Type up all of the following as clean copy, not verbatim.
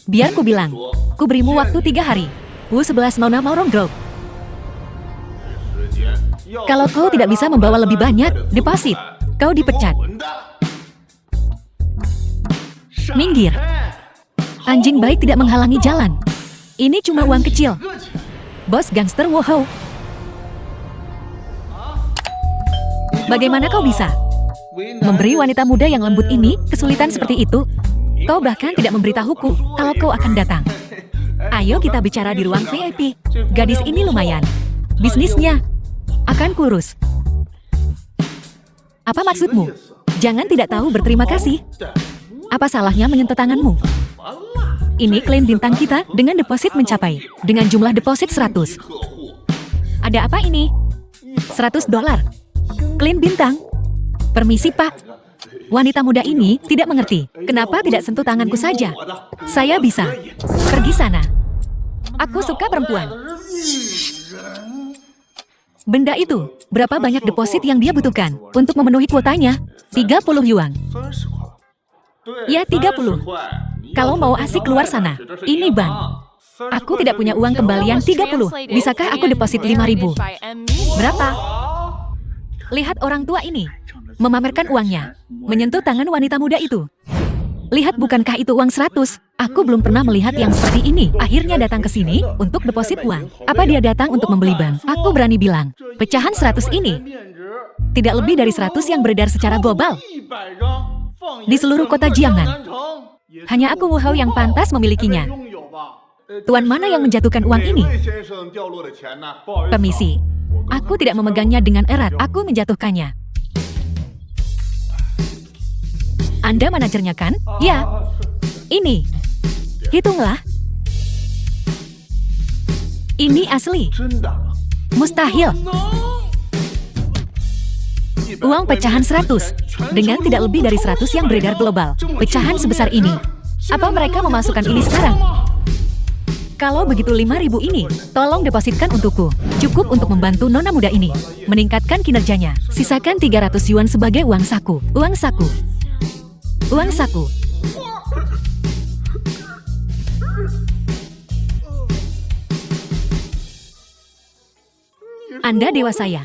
Biar ku bilang. Ku berimu waktu 3 hari. Wu 11 Nona Maurong. Kalau kau tidak bisa membawa lebih banyak deposit, kau dipecat. Minggir. Anjing baik tidak menghalangi jalan. Ini cuma uang kecil. Bos gangster Woho. Bagaimana kau bisa memberi wanita muda yang lembut ini kesulitan seperti itu? Kau bahkan tidak memberitahuku kalau kau akan datang. Ayo kita bicara di ruang VIP. Gadis ini lumayan. Bisnisnya akan kurus. Apa maksudmu? Jangan tidak tahu berterima kasih. Apa salahnya menyentuh tanganmu? Ini klien bintang kita dengan deposit mencapai dengan jumlah deposit 100. Ada apa ini? $100. Klien bintang. Permisi pak. Wanita muda ini tidak mengerti. Kenapa tidak sentuh tanganku saja? Saya bisa. Pergi sana. Aku suka perempuan. Benda itu, berapa banyak deposit yang dia butuhkan untuk memenuhi kuotanya? 30 yuan. Ya 30. Kalau mau asik keluar sana, ini bank. Aku tidak punya uang kembalian 30. Bisakah aku deposit 5.000? Berapa? Lihat orang tua ini. Memamerkan uangnya. Menyentuh tangan wanita muda itu. Lihat bukankah itu uang 100? Aku belum pernah melihat yang seperti ini. Akhirnya datang ke sini untuk deposit uang. Apa dia datang untuk membeli bank? Aku berani bilang, pecahan 100 ini tidak lebih dari 100 yang beredar secara global. Di seluruh kota Jiangnan. Hanya aku Wu Hao yang pantas memilikinya. Tuan mana yang menjatuhkan uang ini? Permisi. Aku tidak memegangnya dengan erat. Aku menjatuhkannya. Anda manajernya kan? Ya. Ini. Hitunglah. Ini asli. Mustahil. Uang pecahan 100. Dengan tidak lebih dari 100 yang beredar global. Pecahan sebesar ini. Apa mereka memasukkan ini sekarang? Kalau begitu 5.000 ini, tolong depositkan untukku. Cukup untuk membantu nona muda ini meningkatkan kinerjanya. Sisakan 300 yuan sebagai uang saku. Uang saku. Uang saku. Anda dewa saya.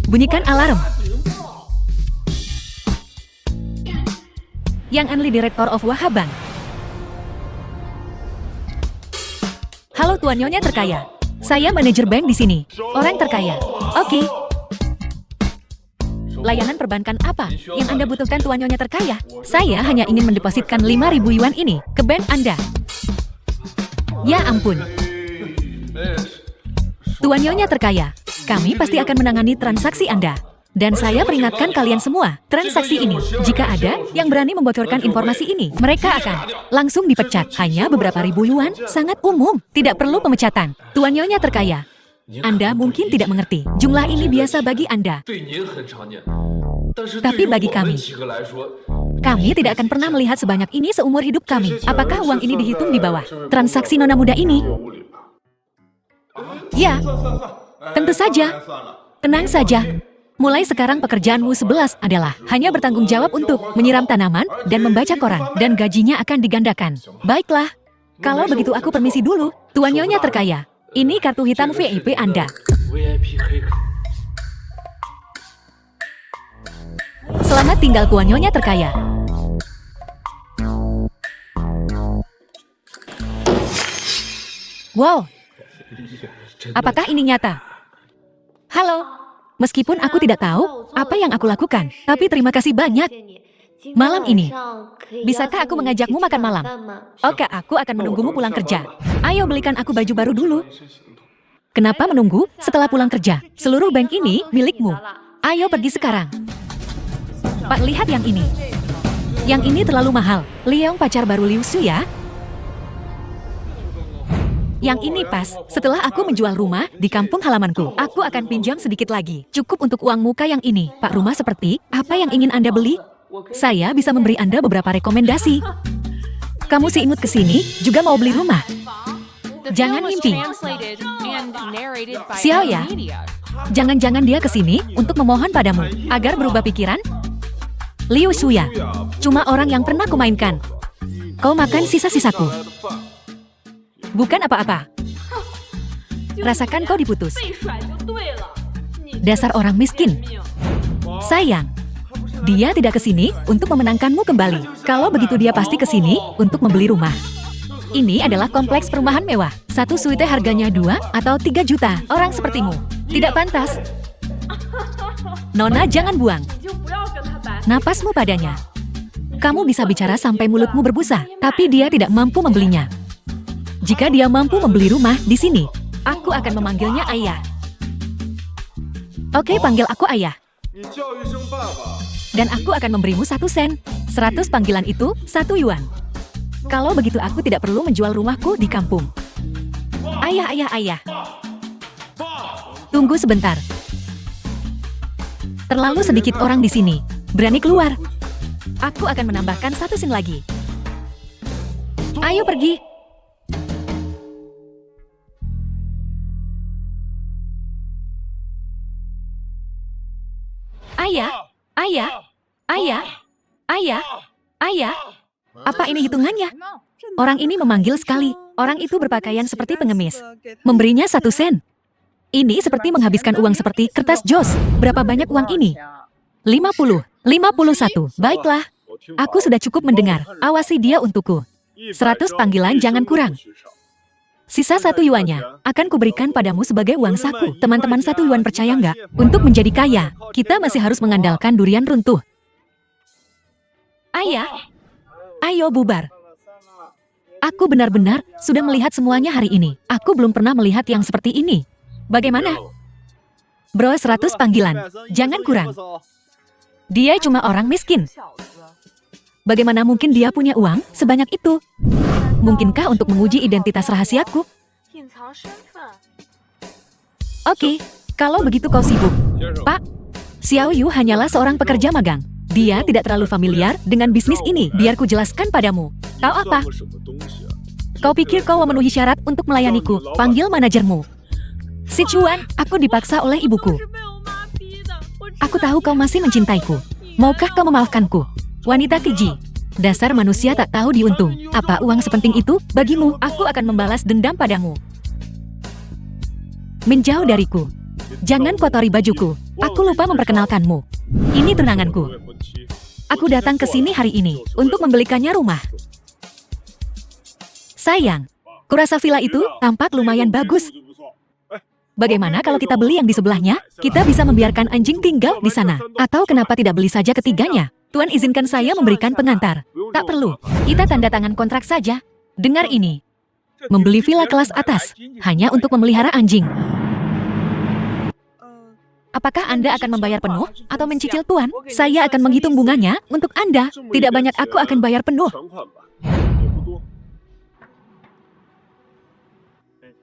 Bunyikan alarm. Yang Anli Director of Wahaban. Halo Tuan Nyonya terkaya. Saya manajer bank di sini. Orang terkaya. Oke. Layanan perbankan apa yang Anda butuhkan Tuan Nyonya terkaya? Saya hanya ingin mendepositkan 5.000 yuan ini ke bank Anda. Ya ampun. Tuan Nyonya terkaya, kami pasti akan menangani transaksi Anda. Dan saya peringatkan kalian semua, transaksi ini, jika ada yang berani membocorkan informasi ini, mereka akan langsung dipecat. Hanya beberapa ribu yuan, sangat umum, tidak perlu pemecatan. Tuan Nyonya terkaya, Anda mungkin tidak mengerti, jumlah ini biasa bagi Anda. Tapi bagi kami tidak akan pernah melihat sebanyak ini seumur hidup kami. Apakah uang ini dihitung di bawah transaksi nona muda ini? Ya, tentu saja. Tenang saja. Mulai sekarang pekerjaanmu 11 adalah hanya bertanggung jawab untuk menyiram tanaman dan membaca koran, dan gajinya akan digandakan. Baiklah. Kalau begitu aku permisi dulu, Tuan Nyonya terkaya. Ini kartu hitam VIP Anda. Selamat tinggal Tuan Nyonya terkaya. Wow. Apakah ini nyata? Halo. Meskipun aku tidak tahu apa yang aku lakukan, tapi terima kasih banyak. Malam ini, bisakah aku mengajakmu makan malam? Oke, aku akan menunggumu pulang kerja. Ayo belikan aku baju baru dulu. Kenapa menunggu setelah pulang kerja? Seluruh bank ini milikmu. Ayo pergi sekarang. Pak, lihat yang ini. Yang ini terlalu mahal. Liang pacar baru Liu Su ya? Yang ini pas, setelah aku menjual rumah di kampung halamanku, aku akan pinjam sedikit lagi. Cukup untuk uang muka yang ini. Pak, rumah seperti apa yang ingin Anda beli? Saya bisa memberi Anda beberapa rekomendasi. Kamu si imut kesini, juga mau beli rumah. Jangan mimpi. Xiao ya. Jangan-jangan dia kesini untuk memohon padamu, agar berubah pikiran? Liu Shuya. Cuma orang yang pernah kumainkan. Kau makan sisa-sisaku. Bukan apa-apa. Rasakan kau diputus. Dasar orang miskin. Sayang. Dia tidak ke sini untuk memenangkanmu kembali. Kalau begitu dia pasti ke sini untuk membeli rumah. Ini adalah kompleks perumahan mewah. Satu suite harganya 2 atau 3 juta. Orang sepertimu. Tidak pantas. Nona, jangan buang napasmu padanya. Kamu bisa bicara sampai mulutmu berbusa, tapi dia tidak mampu membelinya. Jika dia mampu membeli rumah di sini, aku akan memanggilnya ayah. Oke, panggil aku ayah. Dan aku akan memberimu 1 sen. 100 panggilan itu 1 yuan. Kalau begitu aku tidak perlu menjual rumahku di kampung. Ayah, ayah, ayah. Tunggu sebentar. Terlalu sedikit orang di sini. Berani keluar. Aku akan menambahkan 1 sen lagi. Ayo pergi. Ayah, ayah, ayah, ayah, ayah. Apa ini hitungannya? Orang ini memanggil sekali. Orang itu berpakaian seperti pengemis. Memberinya 1 sen. Ini seperti menghabiskan uang seperti kertas jos. Berapa banyak uang ini? 50, 51. Baiklah. Aku sudah cukup mendengar. Awasi dia untukku. 100 panggilan jangan kurang. Sisa 1 yuannya akan kuberikan padamu sebagai uang saku. Teman-teman 1 yuan percaya nggak? Untuk menjadi kaya, kita masih harus mengandalkan durian runtuh. Ayah, ayo bubar. Aku benar-benar sudah melihat semuanya hari ini. Aku belum pernah melihat yang seperti ini. Bagaimana? Bro, 100 panggilan. Jangan kurang. Dia cuma orang miskin. Bagaimana mungkin dia punya uang sebanyak itu? Mungkinkah untuk menguji identitas rahasiaku? Oke, kalau begitu kau sibuk. Pak, Xiao Yu hanyalah seorang pekerja magang. Dia tidak terlalu familiar dengan bisnis ini. Biar ku jelaskan padamu. Tahu apa? Kau pikir kau memenuhi syarat untuk melayaniku? Panggil manajermu. Sichuan, aku dipaksa oleh ibuku. Aku tahu kau masih mencintaiku. Maukah kau memaafkanku? Wanita keji. Dasar manusia tak tahu diuntung. Apa uang sepenting itu bagimu? Aku akan membalas dendam padamu. Menjauh dariku. Jangan kotori bajuku. Aku lupa memperkenalkanmu. Ini tunanganku. Aku datang ke sini hari ini untuk membelikannya rumah. Sayang, kurasa villa itu tampak lumayan bagus. Bagaimana kalau kita beli yang di sebelahnya? Kita bisa membiarkan anjing tinggal di sana. Atau kenapa tidak beli saja ketiganya? Tuan izinkan saya memberikan pengantar. Tak perlu. Kita tanda tangan kontrak saja. Dengar ini. Membeli villa kelas atas hanya untuk memelihara anjing. Apakah Anda akan membayar penuh atau mencicil Tuan? Saya akan menghitung bunganya untuk Anda. Tidak banyak, aku akan bayar penuh.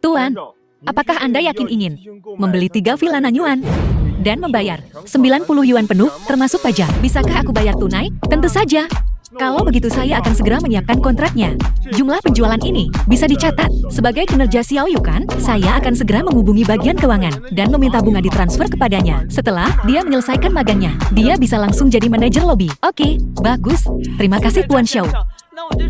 Tuan, apakah Anda yakin ingin membeli 3 villa Nanyuan dan membayar 90 yuan penuh termasuk pajak? Bisakah aku bayar tunai? Tentu saja. Kalau begitu saya akan segera menyiapkan kontraknya. Jumlah penjualan ini bisa dicatat. Sebagai kinerja Xiao Yu kan, saya akan segera menghubungi bagian keuangan dan meminta bunga ditransfer kepadanya. Setelah dia menyelesaikan magangnya, dia bisa langsung jadi manajer lobi. Oke, bagus. Terima kasih Tuan Xiao.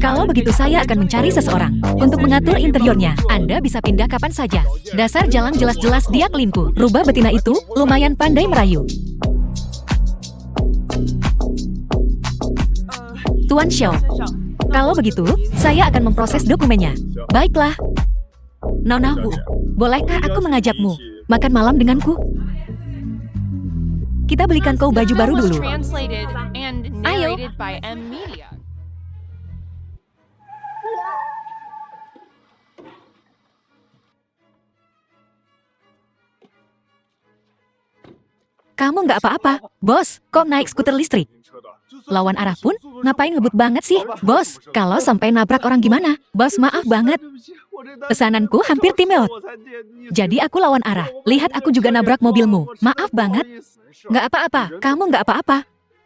Kalau begitu saya akan mencari seseorang untuk mengatur interiornya. Anda bisa pindah kapan saja. Dasar jalan jelas-jelas dia kelinku. Rubah betina itu lumayan pandai merayu. Tuan Xiao, kalau begitu, saya akan memproses dokumennya. Baiklah. Nona Wu, bolehkah aku mengajakmu makan malam denganku? Kita belikan kau baju baru dulu. Ayo. Kamu nggak apa-apa, bos. Kok naik skuter listrik? Lawan arah pun, ngapain ngebut banget sih? Bos, kalau sampai nabrak orang gimana? Bos, maaf banget. Pesananku hampir timeout. Jadi aku lawan arah. Lihat aku juga nabrak mobilmu. Maaf banget. Nggak apa-apa, kamu nggak apa-apa.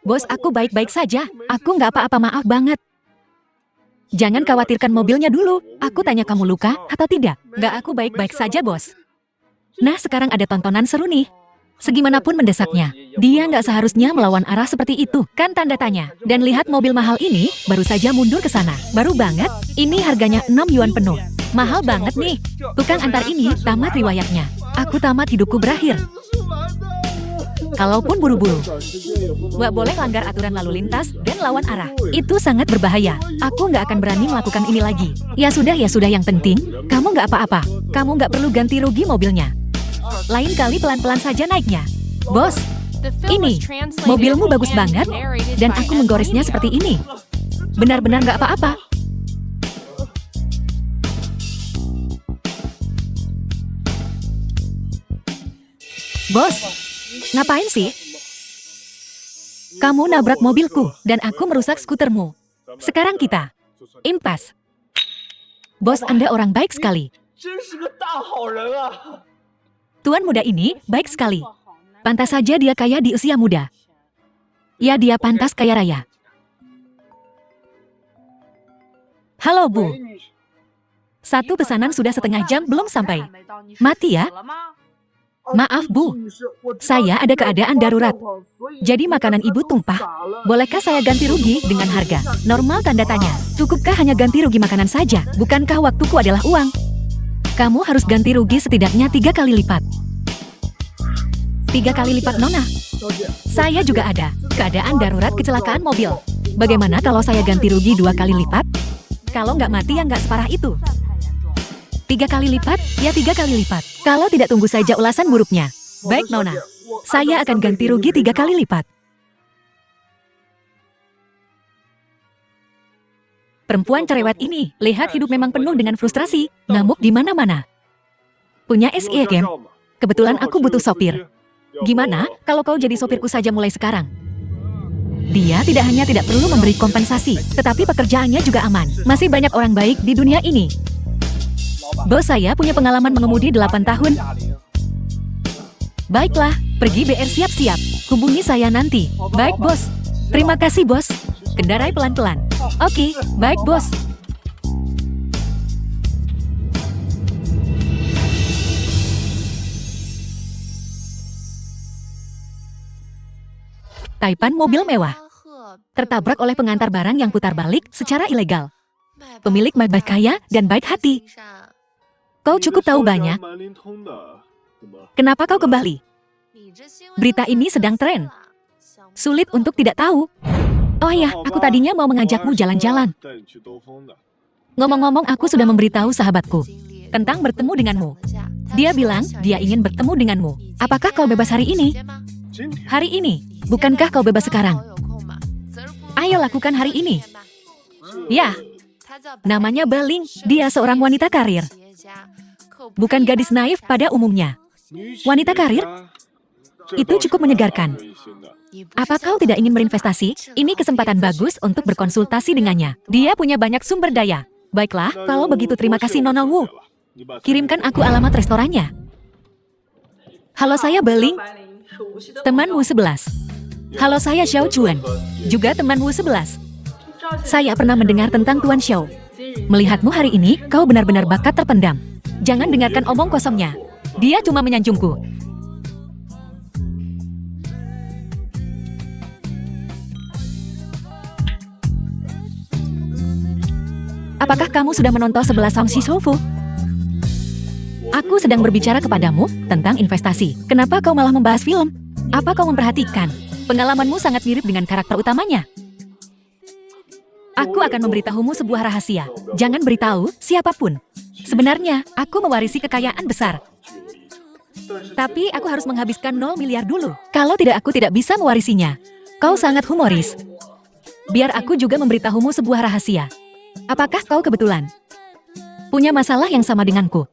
Bos, aku baik-baik saja. Aku nggak apa-apa, maaf banget. Jangan khawatirkan mobilnya dulu. Aku tanya kamu luka atau tidak? Nggak, aku baik-baik saja, bos. Nah, sekarang ada tontonan seru nih. Segimanapun mendesaknya, dia nggak seharusnya melawan arah seperti itu, kan tanda tanya. Dan lihat mobil mahal ini, baru saja mundur ke sana. Baru banget, ini harganya 6 yuan penuh. Mahal banget nih. Tukang antar ini tamat riwayatnya. Aku tamat hidupku berakhir. Kalaupun buru-buru, nggak boleh langgar aturan lalu lintas dan lawan arah. Itu sangat berbahaya. Aku nggak akan berani melakukan ini lagi. Ya sudah, yang penting, kamu nggak apa-apa. Kamu nggak perlu ganti rugi mobilnya. Lain kali pelan-pelan saja naiknya. Bos, ini, mobilmu bagus banget, dan aku menggoresnya seperti ini. Benar-benar nggak apa-apa. Bos, ngapain sih? Kamu nabrak mobilku, dan aku merusak skutermu. Sekarang kita impas. Bos, Anda orang baik sekali. Tuan muda ini baik sekali. Pantas saja dia kaya di usia muda. Ya, dia pantas kaya raya. Halo, Bu. Satu pesanan sudah setengah jam belum sampai. Mati ya? Maaf, Bu. Saya ada keadaan darurat. Jadi makanan Ibu tumpah. Bolehkah saya ganti rugi dengan harga normal tanda tanya? Cukupkah hanya ganti rugi makanan saja? Bukankah waktuku adalah uang? Kamu harus ganti rugi setidaknya 3 kali lipat. 3 kali lipat, Nona. Saya juga ada keadaan darurat kecelakaan mobil. Bagaimana kalau saya ganti rugi 2 kali lipat? Kalau nggak mati ya nggak separah itu. 3 kali lipat, ya 3 kali lipat. Kalau tidak, tunggu saja ulasan buruknya. Baik, Nona. Saya akan ganti rugi 3 kali lipat. Perempuan cerewet ini, lihat hidup memang penuh dengan frustrasi, ngamuk di mana-mana. Punya SE game? Kebetulan aku butuh sopir. Gimana kalau kau jadi sopirku saja mulai sekarang? Dia tidak hanya tidak perlu memberi kompensasi, tetapi pekerjaannya juga aman. Masih banyak orang baik di dunia ini. Bos, saya punya pengalaman mengemudi 8 tahun. Baiklah, pergi BR, siap-siap. Hubungi saya nanti. Baik, Bos. Terima kasih, Bos. Kendarai pelan-pelan. Oke, baik, Bos. Taipan mobil mewah tertabrak oleh pengantar barang yang putar balik secara ilegal. Pemilik baik kaya dan baik hati. Kau cukup tahu banyak. Kenapa kau kembali? Berita ini sedang tren. Sulit untuk tidak tahu. Oh ya, aku tadinya mau mengajakmu jalan-jalan. Ngomong-ngomong, aku sudah memberitahu sahabatku tentang bertemu denganmu. Dia bilang dia ingin bertemu denganmu. Apakah kau bebas hari ini? Hari ini? Bukankah kau bebas sekarang? Ayo lakukan hari ini. Ya, namanya Beling. Dia seorang wanita karir. Bukan gadis naif pada umumnya. Wanita karir? Itu cukup menyegarkan. Apa kau tidak ingin berinvestasi? Ini kesempatan bagus untuk berkonsultasi dengannya. Dia punya banyak sumber daya. Baiklah, kalau begitu terima kasih Nona Wu. Kirimkan aku alamat restorannya. Halo, saya Beling. Teman Wu 11. Halo, saya Xiao Chuan. Juga teman Wu 11. Saya pernah mendengar tentang Tuan Xiao. Melihatmu hari ini, kau benar-benar bakat terpendam. Jangan dengarkan omong kosongnya. Dia cuma menyanjungku. Apakah kamu sudah menonton 11 Song Si Sofu? Aku sedang berbicara kepadamu tentang investasi. Kenapa kau malah membahas film? Apa kau memperhatikan? Pengalamanmu sangat mirip dengan karakter utamanya. Aku akan memberitahumu sebuah rahasia. Jangan beritahu siapapun. Sebenarnya, aku mewarisi kekayaan besar. Tapi aku harus menghabiskan 0 miliar dulu. Kalau tidak, aku tidak bisa mewarisinya. Kau sangat humoris. Biar aku juga memberitahumu sebuah rahasia. Apakah kau kebetulan punya masalah yang sama denganku?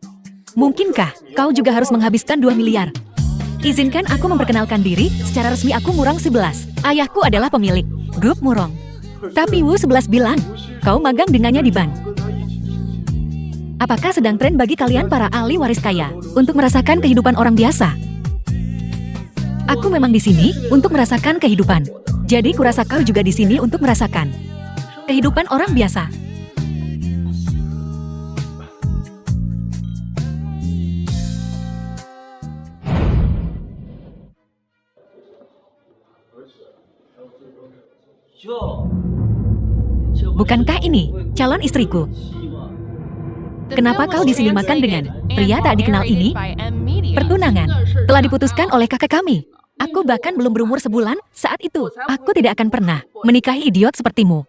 Mungkinkah kau juga harus menghabiskan 2 miliar? Izinkan aku memperkenalkan diri, secara resmi aku Murong 11. Ayahku adalah pemilik grup Murong. Tapi Wu 11 bilang, kau magang dengannya di Ban. Apakah sedang tren bagi kalian para ahli waris kaya untuk merasakan kehidupan orang biasa? Aku memang di sini untuk merasakan kehidupan. Jadi kurasa kau juga di sini untuk merasakan kehidupan orang biasa. Bukankah ini calon istriku? Kenapa kau disini makan dengan pria tak dikenal ini? Pertunangan telah diputuskan oleh kakak kami. Aku bahkan belum berumur sebulan saat itu. Aku tidak akan pernah menikahi idiot sepertimu.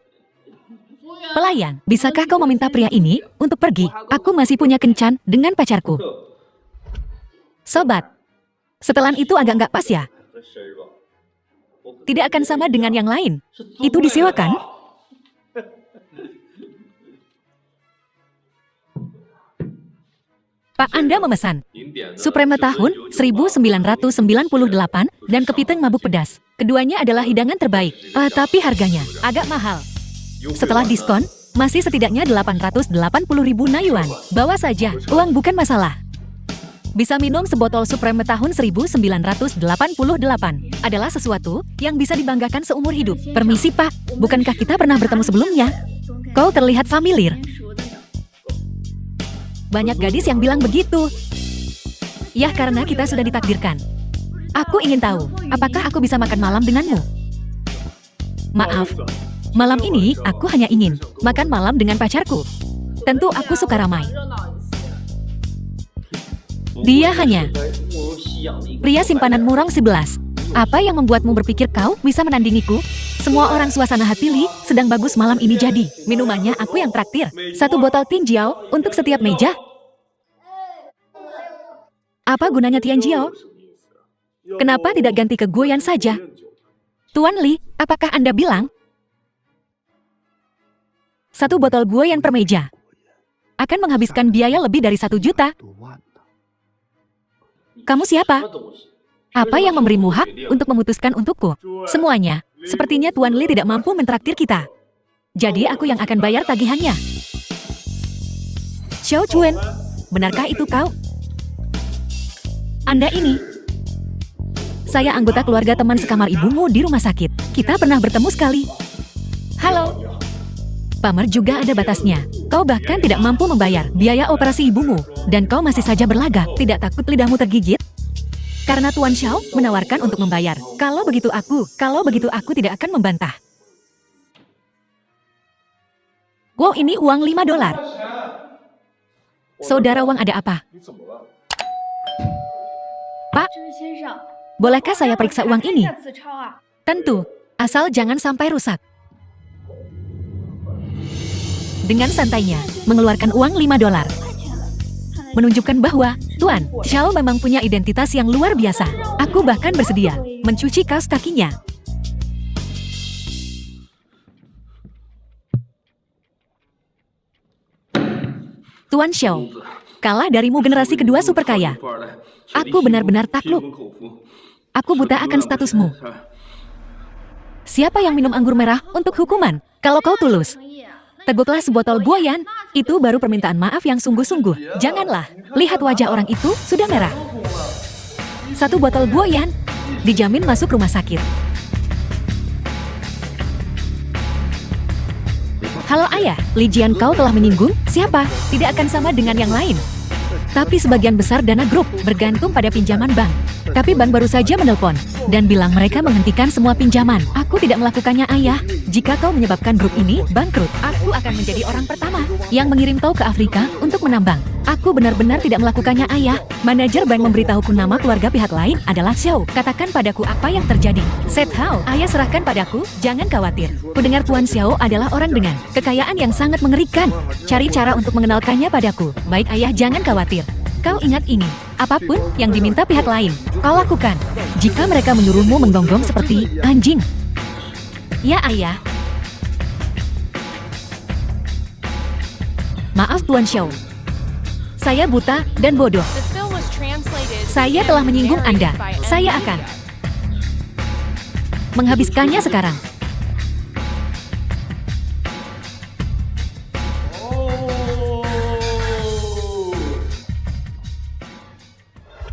Pelayan, bisakah kau meminta pria ini untuk pergi? Aku masih punya kencan dengan pacarku. Sobat, setelan itu agak nggak pas ya? Tidak akan sama dengan yang lain. Itu disewakan? Pak, Anda memesan Supreme tahun 1998 dan kepiting mabuk pedas. Keduanya adalah hidangan terbaik, tapi harganya agak mahal. Setelah diskon, masih setidaknya 880.000 Nayuan. Bawa saja, uang bukan masalah. Bisa minum sebotol Supreme tahun 1988 adalah sesuatu yang bisa dibanggakan seumur hidup. Permisi Pak, bukankah kita pernah bertemu sebelumnya? Kau terlihat familiar. Banyak gadis yang bilang begitu. Ya, karena kita sudah ditakdirkan. Aku ingin tahu, apakah aku bisa makan malam denganmu? Maaf, malam ini aku hanya ingin makan malam dengan pacarku. Tentu aku suka ramai. Dia hanya pria simpanan murong 11. Apa yang membuatmu berpikir kau bisa menandingiku? Semua orang suasana hati Li sedang bagus malam ini, jadi minumannya aku yang traktir. 1 botol Tianjiao untuk setiap meja. Apa gunanya Tianjiao? Kenapa tidak ganti ke Guoyan saja? Tuan Li, apakah Anda bilang 1 botol Guoyan per meja akan menghabiskan biaya lebih dari 1 juta? Kamu siapa? Apa yang memberimu hak untuk memutuskan untukku? Semuanya. Sepertinya Tuan Li tidak mampu mentraktir kita. Jadi aku yang akan bayar tagihannya. Xiao Chuen, benarkah itu kau? Anda ini. Saya anggota keluarga teman sekamar ibumu di rumah sakit. Kita pernah bertemu sekali. Halo. Pamer juga ada batasnya. Kau bahkan tidak mampu membayar biaya operasi ibumu. Dan kau masih saja berlagak. Tidak takut lidahmu tergigit? Karena Tuan Xiao menawarkan untuk membayar. Kalau begitu aku tidak akan membantah. Wow, ini uang $5. Saudara Wang, ada apa? Pak, bolehkah saya periksa uang ini? Tentu, asal jangan sampai rusak. Dengan santainya, mengeluarkan uang $5. Menunjukkan bahwa Tuan Xiao memang punya identitas yang luar biasa. Aku bahkan bersedia mencuci kaos kakinya. Tuan Xiao, kalah darimu generasi kedua super kaya. Aku benar-benar takluk. Aku buta akan statusmu. Siapa yang minum anggur merah untuk hukuman? Kalau kau tulus, teguklah sebotol Guoyan. Itu baru permintaan maaf yang sungguh-sungguh. Janganlah, lihat wajah orang itu sudah merah. 1 botol Guoyan, dijamin masuk rumah sakit. Halo ayah, Li Jian kau telah menyinggung, siapa? Tidak akan sama dengan yang lain. Tapi sebagian besar dana grup bergantung pada pinjaman bank. Tapi bank baru saja menelpon dan bilang mereka menghentikan semua pinjaman. Aku tidak melakukannya ayah. Jika kau menyebabkan grup ini bangkrut, aku akan menjadi orang pertama yang mengirim kau ke Afrika untuk menambang. Aku benar-benar tidak melakukannya ayah. Manajer bank memberitahuku nama keluarga pihak lain adalah Xiao. Katakan padaku apa yang terjadi. Set Hao, ayah serahkan padaku, jangan khawatir. Kudengar Tuan Xiao adalah orang dengan kekayaan yang sangat mengerikan. Cari cara untuk mengenalkannya padaku. Baik ayah, jangan khawatir. Kau ingat ini, apapun yang diminta pihak lain, kau lakukan. Jika mereka menyuruhmu menggonggong seperti anjing. Ya ayah. Maaf Tuan Xiao. Saya buta dan bodoh. Saya telah menyinggung Anda. Saya akan menghabiskannya sekarang.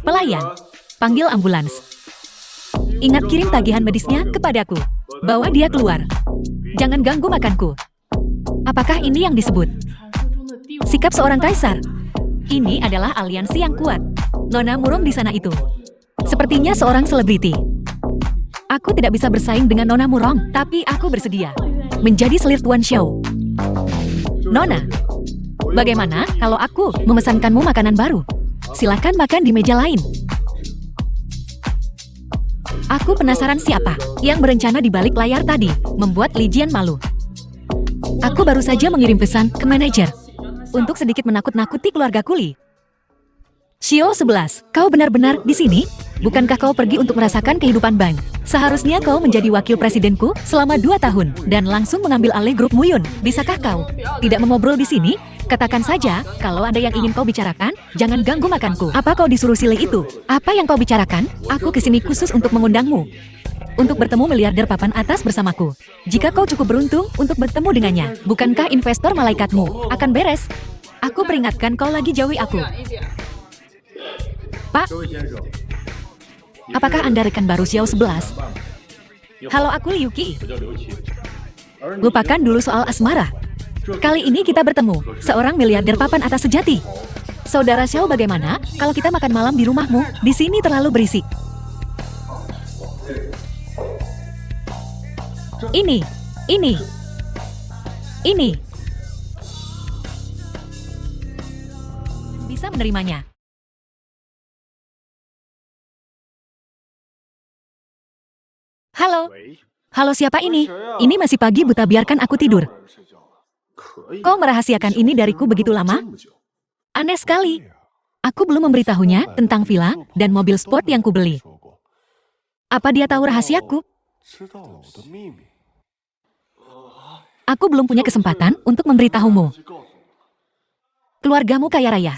Pelayan, panggil ambulans. Ingat kirim tagihan medisnya kepadaku. Bawa dia keluar. Jangan ganggu makanku. Apakah ini yang disebut sikap seorang kaisar? Ini adalah aliansi yang kuat. Nona murung di sana itu sepertinya seorang selebriti. Aku tidak bisa bersaing dengan Nona Murong, tapi aku bersedia menjadi selir Tuan Xiao. Nona, bagaimana kalau aku memesankanmu makanan baru? Silakan makan di meja lain. Aku penasaran siapa yang berencana di balik layar tadi, membuat Li Jian malu. Aku baru saja mengirim pesan ke manajer untuk sedikit menakut-nakuti keluarga Kuli. Xiao 11, kau benar-benar di sini? Bukankah kau pergi untuk merasakan kehidupan Bang? Seharusnya kau menjadi wakil presidenku selama 2 tahun dan langsung mengambil alih grup Muyun. Bisakah kau tidak mengobrol di sini? Katakan saja, kalau ada yang ingin kau bicarakan, jangan ganggu makanku. Apa kau disuruh silih itu? Apa yang kau bicarakan? Aku kesini khusus untuk mengundangmu. Untuk bertemu miliarder papan atas bersamaku. Jika kau cukup beruntung untuk bertemu dengannya, bukankah investor malaikatmu akan beres? Aku peringatkan kau lagi jauhi aku. Pak, apakah Anda rekan baru Xiao 11? Halo, aku Liu Qi. Lupakan dulu soal asmara. Kali ini kita bertemu, seorang miliarder papan atas sejati. Saudara Xiao, bagaimana kalau kita makan malam di rumahmu? Di sini terlalu berisik. Ini. Bisa menerimanya. Halo. Halo, siapa ini? Ini masih pagi buta, biarkan aku tidur. Kau merahasiakan ini dariku begitu lama? Aneh sekali. Aku belum memberitahunya tentang villa dan mobil sport yang kubeli. Apa dia tahu rahasiaku? Aku belum punya kesempatan untuk memberitahumu. Keluargamu kaya raya.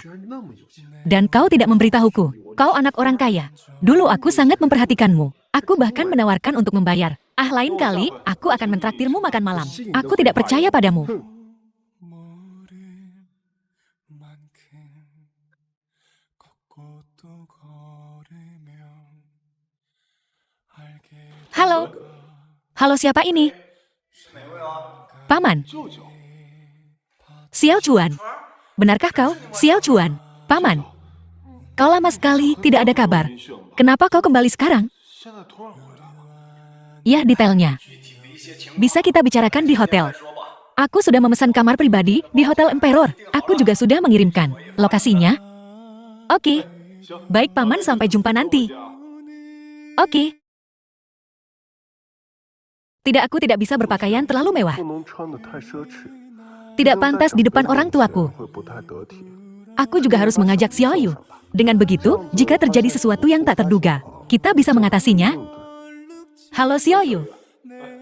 Dan kau tidak memberitahuku. Kau anak orang kaya. Dulu aku sangat memperhatikanmu. Aku bahkan menawarkan untuk membayar. Lain kali, aku akan mentraktirmu makan malam. Aku tidak percaya padamu. Halo. Halo, siapa ini? Paman. Xiao Chuan. Benarkah kau, Xiao Chuan? Paman. Kau lama sekali tidak ada kabar. Kenapa kau kembali sekarang? Ya, detailnya. Bisa kita bicarakan di hotel. Aku sudah memesan kamar pribadi di Hotel Emperor. Aku juga sudah mengirimkan lokasinya. Oke. Baik, Paman, sampai jumpa nanti. Oke. Tidak, aku tidak bisa berpakaian terlalu mewah. Tidak pantas di depan orang tuaku. Aku juga harus mengajak Xiaoyu. Dengan begitu, jika terjadi sesuatu yang tak terduga, kita bisa mengatasinya. Halo Xiaoyu.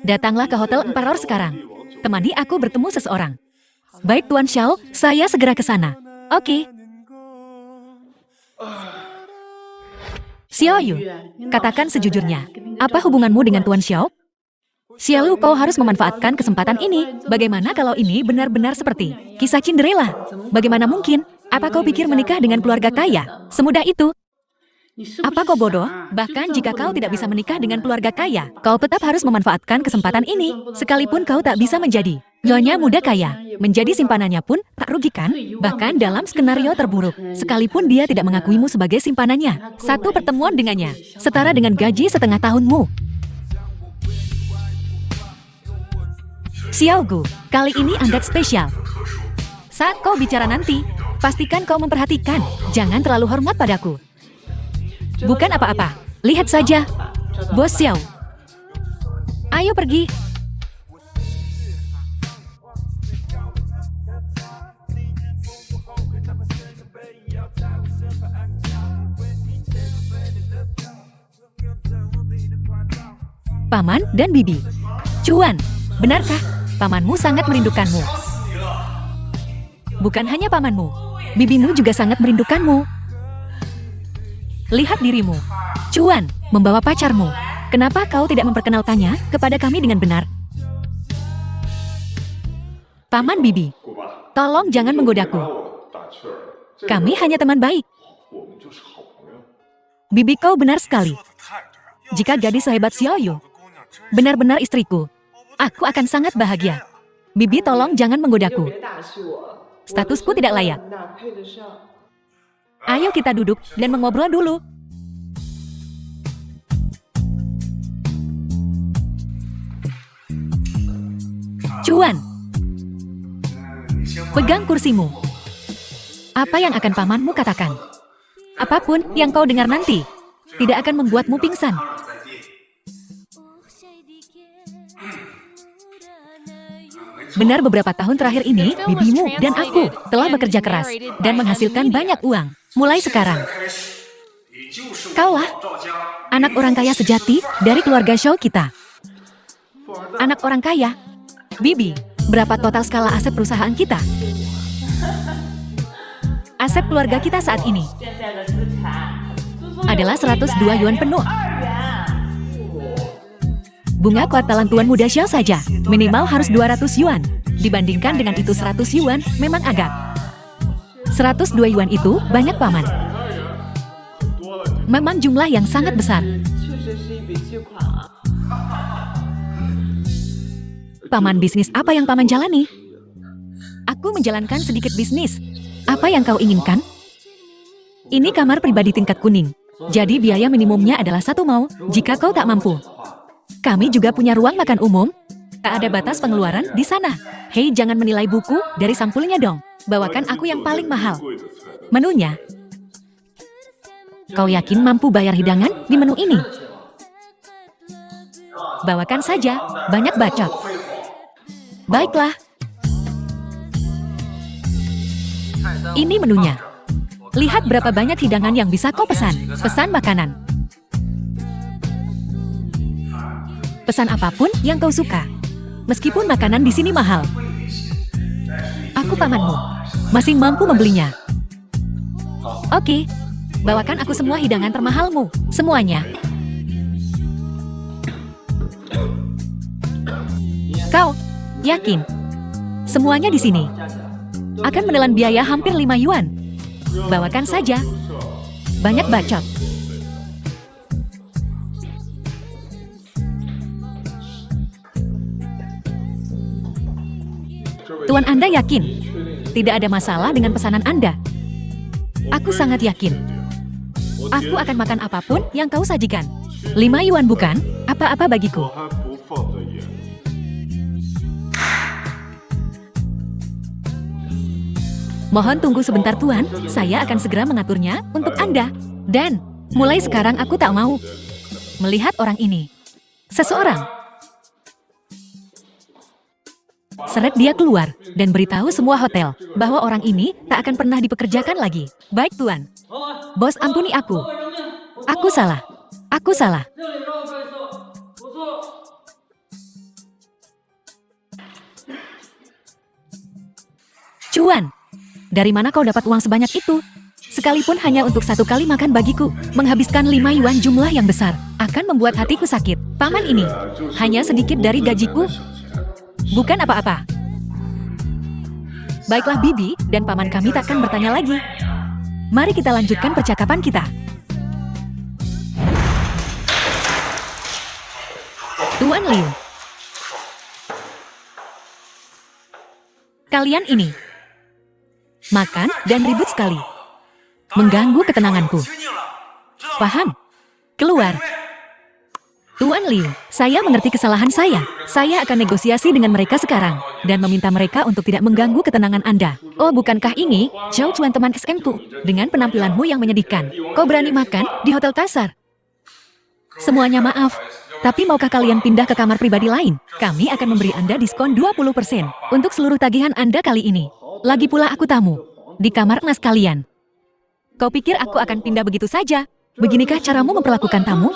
Datanglah ke Hotel Emperor sekarang. Temani aku bertemu seseorang. Baik Tuan Xiao, saya segera ke sana. Oke. Xiaoyu, katakan sejujurnya, apa hubunganmu dengan Tuan Xiao? Xiaoyu, kau harus memanfaatkan kesempatan ini. Bagaimana kalau ini benar-benar seperti kisah Cinderella? Bagaimana mungkin? Apa kau pikir menikah dengan keluarga kaya semudah itu? Apa kau bodoh? Bahkan jika kau tidak bisa menikah dengan keluarga kaya, kau tetap harus memanfaatkan kesempatan ini. Sekalipun kau tak bisa menjadi nyonya muda kaya, menjadi simpanannya pun tak rugikan. Bahkan dalam skenario terburuk, sekalipun dia tidak mengakuimu sebagai simpanannya, satu pertemuan dengannya setara dengan gaji setengah tahunmu. Xiaogu, kali ini Anda spesial. Saat kau bicara nanti, pastikan kau memperhatikan. Jangan terlalu hormat padaku. Bukan apa-apa. Lihat saja. Bos Xiao. Ayo pergi. Paman dan Bibi. Cuan, benarkah? Pamanmu sangat merindukanmu. Bukan hanya pamanmu, bibimu juga sangat merindukanmu. Lihat dirimu. Cuan, membawa pacarmu. Kenapa kau tidak memperkenalkannya kepada kami dengan benar? Paman Bibi, tolong jangan menggodaku. Kami hanya teman baik. Bibi, kau benar sekali. Jika gadis sehebat Xiaoyu benar-benar istriku, aku akan sangat bahagia. Bibi, tolong jangan menggodaku. Statusku tidak layak. Ayo kita duduk dan mengobrol dulu. Cuan. Pegang kursimu. Apa yang akan pamanmu katakan? Apapun yang kau dengar nanti, tidak akan membuatmu pingsan. Benar beberapa tahun terakhir ini, bibimu dan aku telah bekerja keras dan menghasilkan banyak uang. Mulai sekarang, kaulah anak orang kaya sejati dari keluarga Shou kita. Anak orang kaya. Bibi, berapa total skala aset perusahaan kita? Aset keluarga kita saat ini adalah 102 yuan penuh. Bunga kuartalan Tuan Muda Xiao saja minimal harus 200 yuan. Dibandingkan dengan itu 100 yuan memang agak. 102 yuan itu banyak paman. Memang jumlah yang sangat besar. Paman, bisnis apa yang paman jalani? Aku menjalankan sedikit bisnis. Apa yang kau inginkan? Ini kamar pribadi tingkat kuning. Jadi biaya minimumnya adalah 1 mao jika kau tak mampu. Kami juga punya ruang makan umum. Tak ada batas pengeluaran di sana. Hei, jangan menilai buku dari sampulnya dong. Bawakan aku yang paling mahal. Menunya. Kau yakin mampu bayar hidangan di menu ini? Bawakan saja, banyak bacot. Baiklah. Ini menunya. Lihat berapa banyak hidangan yang bisa kau pesan. Pesan makanan. Pesan apapun yang kau suka. Meskipun makanan di sini mahal. Aku pamanmu. Masih mampu membelinya. Oke. Bawakan aku semua hidangan termahalmu. Semuanya. Kau yakin? Semuanya di sini. Akan menelan biaya hampir 5 yuan. Bawakan saja. Banyak bacot. Tuan Anda yakin? Tidak ada masalah dengan pesanan Anda. Aku sangat yakin. Aku akan makan apapun yang kau sajikan. 5 yuan bukan? Apa-apa bagiku. Mohon tunggu sebentar Tuan, saya akan segera mengaturnya untuk Anda. Dan, mulai sekarang aku tak mau melihat orang ini. Seseorang. Seret dia keluar, dan beritahu semua hotel, bahwa orang ini tak akan pernah dipekerjakan lagi. Baik Tuan. Bos, ampuni aku. Aku salah. Aku salah. Cuan. Dari mana kau dapat uang sebanyak itu? Sekalipun hanya untuk 1 kali makan bagiku, menghabiskan 5 yuan jumlah yang besar, akan membuat hatiku sakit. Paman ini, hanya sedikit dari gajiku, bukan apa-apa. Baiklah Bibi, dan paman kami takkan bertanya lagi. Mari kita lanjutkan percakapan kita. Tuan Liu. Kalian ini makan dan ribut sekali. Mengganggu ketenanganku. Paham? Keluar. Tuan Liu, saya mengerti kesalahan saya. Saya akan negosiasi dengan mereka sekarang dan meminta mereka untuk tidak mengganggu ketenangan Anda. Oh, bukankah ini Zhao Chuan teman SM-ku? Dengan penampilanmu yang menyedihkan, kau berani makan di hotel kasar? Semuanya maaf, tapi maukah kalian pindah ke kamar pribadi lain? Kami akan memberi Anda diskon 20% untuk seluruh tagihan Anda kali ini. Lagi pula aku tamu di kamar emas kalian. Kau pikir aku akan pindah begitu saja? Beginikah caramu memperlakukan tamu?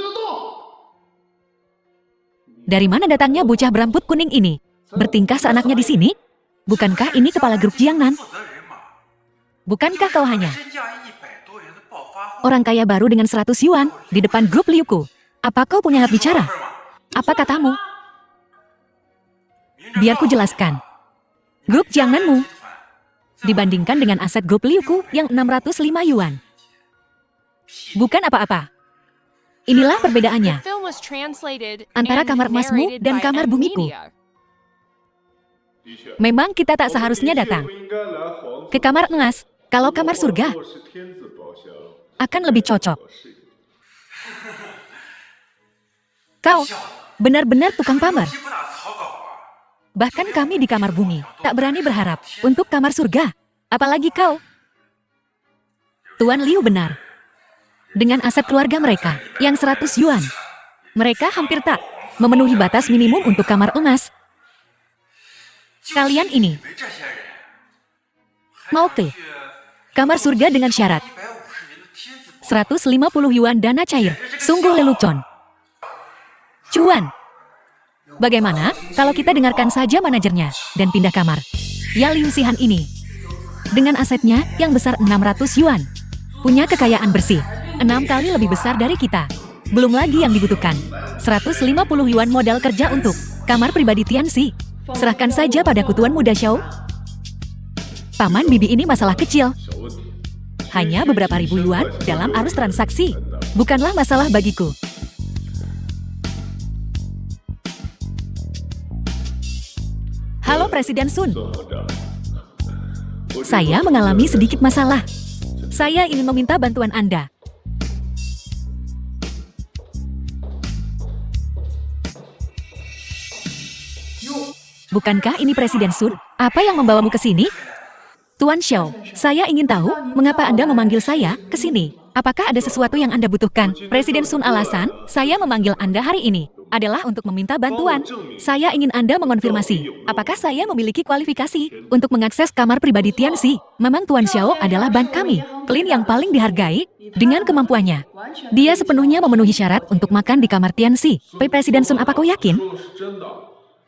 Dari mana datangnya bocah berambut kuning ini? Bertingkah seenaknya di sini? Bukankah ini kepala grup Jiangnan? Bukankah kau hanya orang kaya baru dengan 100 yuan di depan grup Liuku? Apa kau punya hak bicara? Apa katamu? Biar ku jelaskan. Grup Jiangnanmu dibandingkan dengan aset grup Liuku yang 605 yuan. Bukan apa-apa. Inilah perbedaannya antara kamar emasmu dan kamar bumiku. Memang kita tak seharusnya datang ke kamar emas. Kalau kamar surga akan lebih cocok. Kau benar-benar tukang pamer. Bahkan kami di kamar bumi, tak berani berharap untuk kamar surga. Apalagi kau. Tuan Liu benar. Dengan aset keluarga mereka, yang 100 yuan, mereka hampir tak memenuhi batas minimum untuk kamar emas. Kalian ini mau ke kamar surga dengan syarat 150 yuan dana cair, sungguh lelucon. Cuan. Bagaimana kalau kita dengarkan saja manajernya dan pindah kamar? Ya Liu Sihan ini, dengan asetnya yang besar 600 yuan, punya kekayaan bersih 6 kali lebih besar dari kita. Belum lagi yang dibutuhkan 150 yuan modal kerja untuk kamar pribadi Tianxi. Serahkan saja padaku Tuan Muda Xiao. Paman bibi ini masalah kecil. Hanya beberapa ribu yuan dalam arus transaksi. Bukanlah masalah bagiku. Halo Presiden Sun. Saya mengalami sedikit masalah. Saya ingin meminta bantuan Anda. Bukankah ini Presiden Sun? Apa yang membawamu ke sini? Tuan Xiao, saya ingin tahu mengapa Anda memanggil saya ke sini. Apakah ada sesuatu yang Anda butuhkan? Presiden Sun, alasan saya memanggil Anda hari ini adalah untuk meminta bantuan. Saya ingin Anda mengonfirmasi, apakah saya memiliki kualifikasi untuk mengakses kamar pribadi Tianxi. Memang Tuan Xiao adalah ban kami, klien yang paling dihargai dengan kemampuannya. Dia sepenuhnya memenuhi syarat untuk makan di kamar Tianxi. Presiden Sun, apa kau yakin?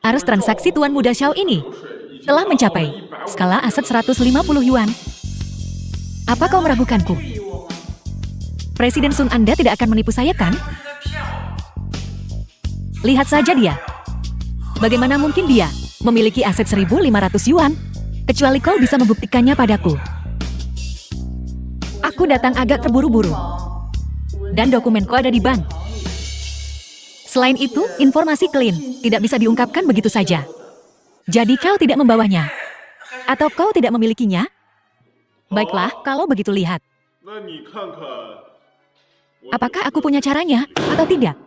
Arus transaksi Tuan Muda Xiao ini telah mencapai skala aset 150 yuan. Apa kau meragukanku? Presiden Sun, Anda tidak akan menipu saya kan? Lihat saja dia. Bagaimana mungkin dia memiliki aset 1.500 yuan? Kecuali kau bisa membuktikannya padaku. Aku datang agak terburu-buru. Dan dokumenku ada di bank. Selain itu, informasi clean tidak bisa diungkapkan begitu saja. Jadi kau tidak membawanya? Atau kau tidak memilikinya? Baiklah, kalau begitu lihat. Apakah aku punya caranya, atau tidak?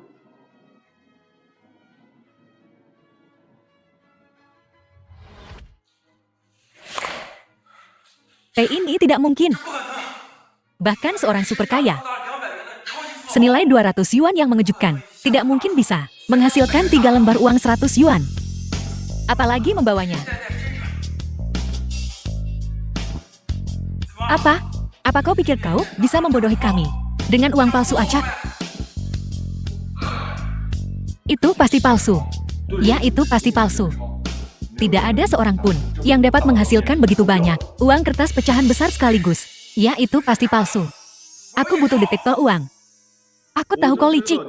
Ini tidak mungkin. Bahkan seorang super kaya senilai 200 yuan yang mengejutkan tidak mungkin bisa menghasilkan 3 lembar uang 100 yuan. Apalagi membawanya. Apa? Apa kau pikir kau bisa membodohi kami dengan uang palsu acak? Itu pasti palsu. Ya, itu pasti palsu. Tidak ada seorang pun yang dapat menghasilkan begitu banyak uang kertas pecahan besar sekaligus. Ya, itu pasti palsu. Aku butuh detektor uang. Aku tahu kau licik.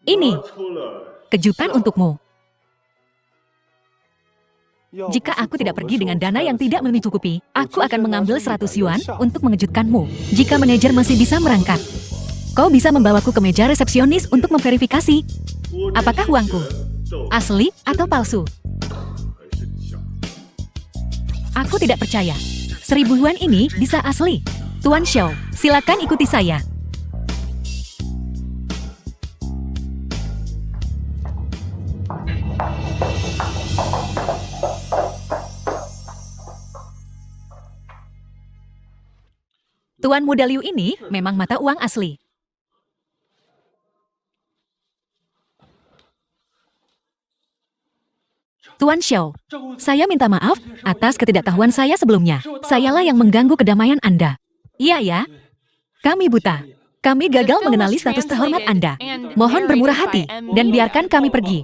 Ini kejutan untukmu. Jika aku tidak pergi dengan dana yang tidak mencukupi, aku akan mengambil 100 yuan untuk mengejutkanmu. Jika manajer masih bisa merangkak, kau bisa membawaku ke meja resepsionis untuk memverifikasi apakah uangku asli atau palsu. Aku tidak percaya 1.000 yuan ini bisa asli. Tuan Xiao, silakan ikuti saya. Tuan Muda Liu ini memang mata uang asli. Tuan Xiao, saya minta maaf atas ketidaktahuan saya sebelumnya. Sayalah yang mengganggu kedamaian Anda. Iya ya, kami buta. Kami gagal mengenali status terhormat Anda. Mohon bermurah hati dan biarkan kami pergi.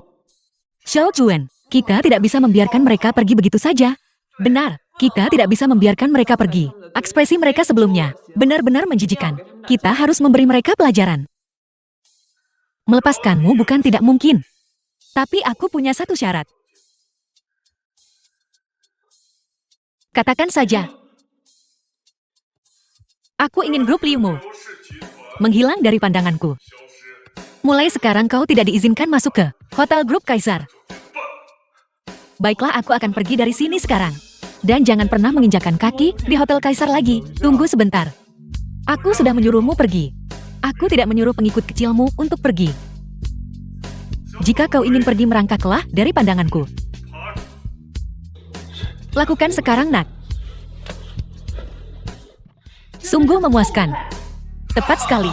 Xiao Juan, kita tidak bisa membiarkan mereka pergi begitu saja. Benar, kita tidak bisa membiarkan mereka pergi. Ekspresi mereka sebelumnya benar-benar menjijikan. Kita harus memberi mereka pelajaran. Melepaskanmu bukan tidak mungkin. Tapi aku punya satu syarat. Katakan saja. Aku ingin grup Liumu menghilang dari pandanganku. Mulai sekarang kau tidak diizinkan masuk ke hotel grup Kaisar. Baiklah, aku akan pergi dari sini sekarang. Dan jangan pernah menginjakkan kaki di hotel Kaisar lagi. Tunggu sebentar. Aku sudah menyuruhmu pergi. Aku tidak menyuruh pengikut kecilmu untuk pergi. Jika kau ingin pergi merangkaklah dari pandanganku. Lakukan sekarang, nak. Sungguh memuaskan. Tepat sekali.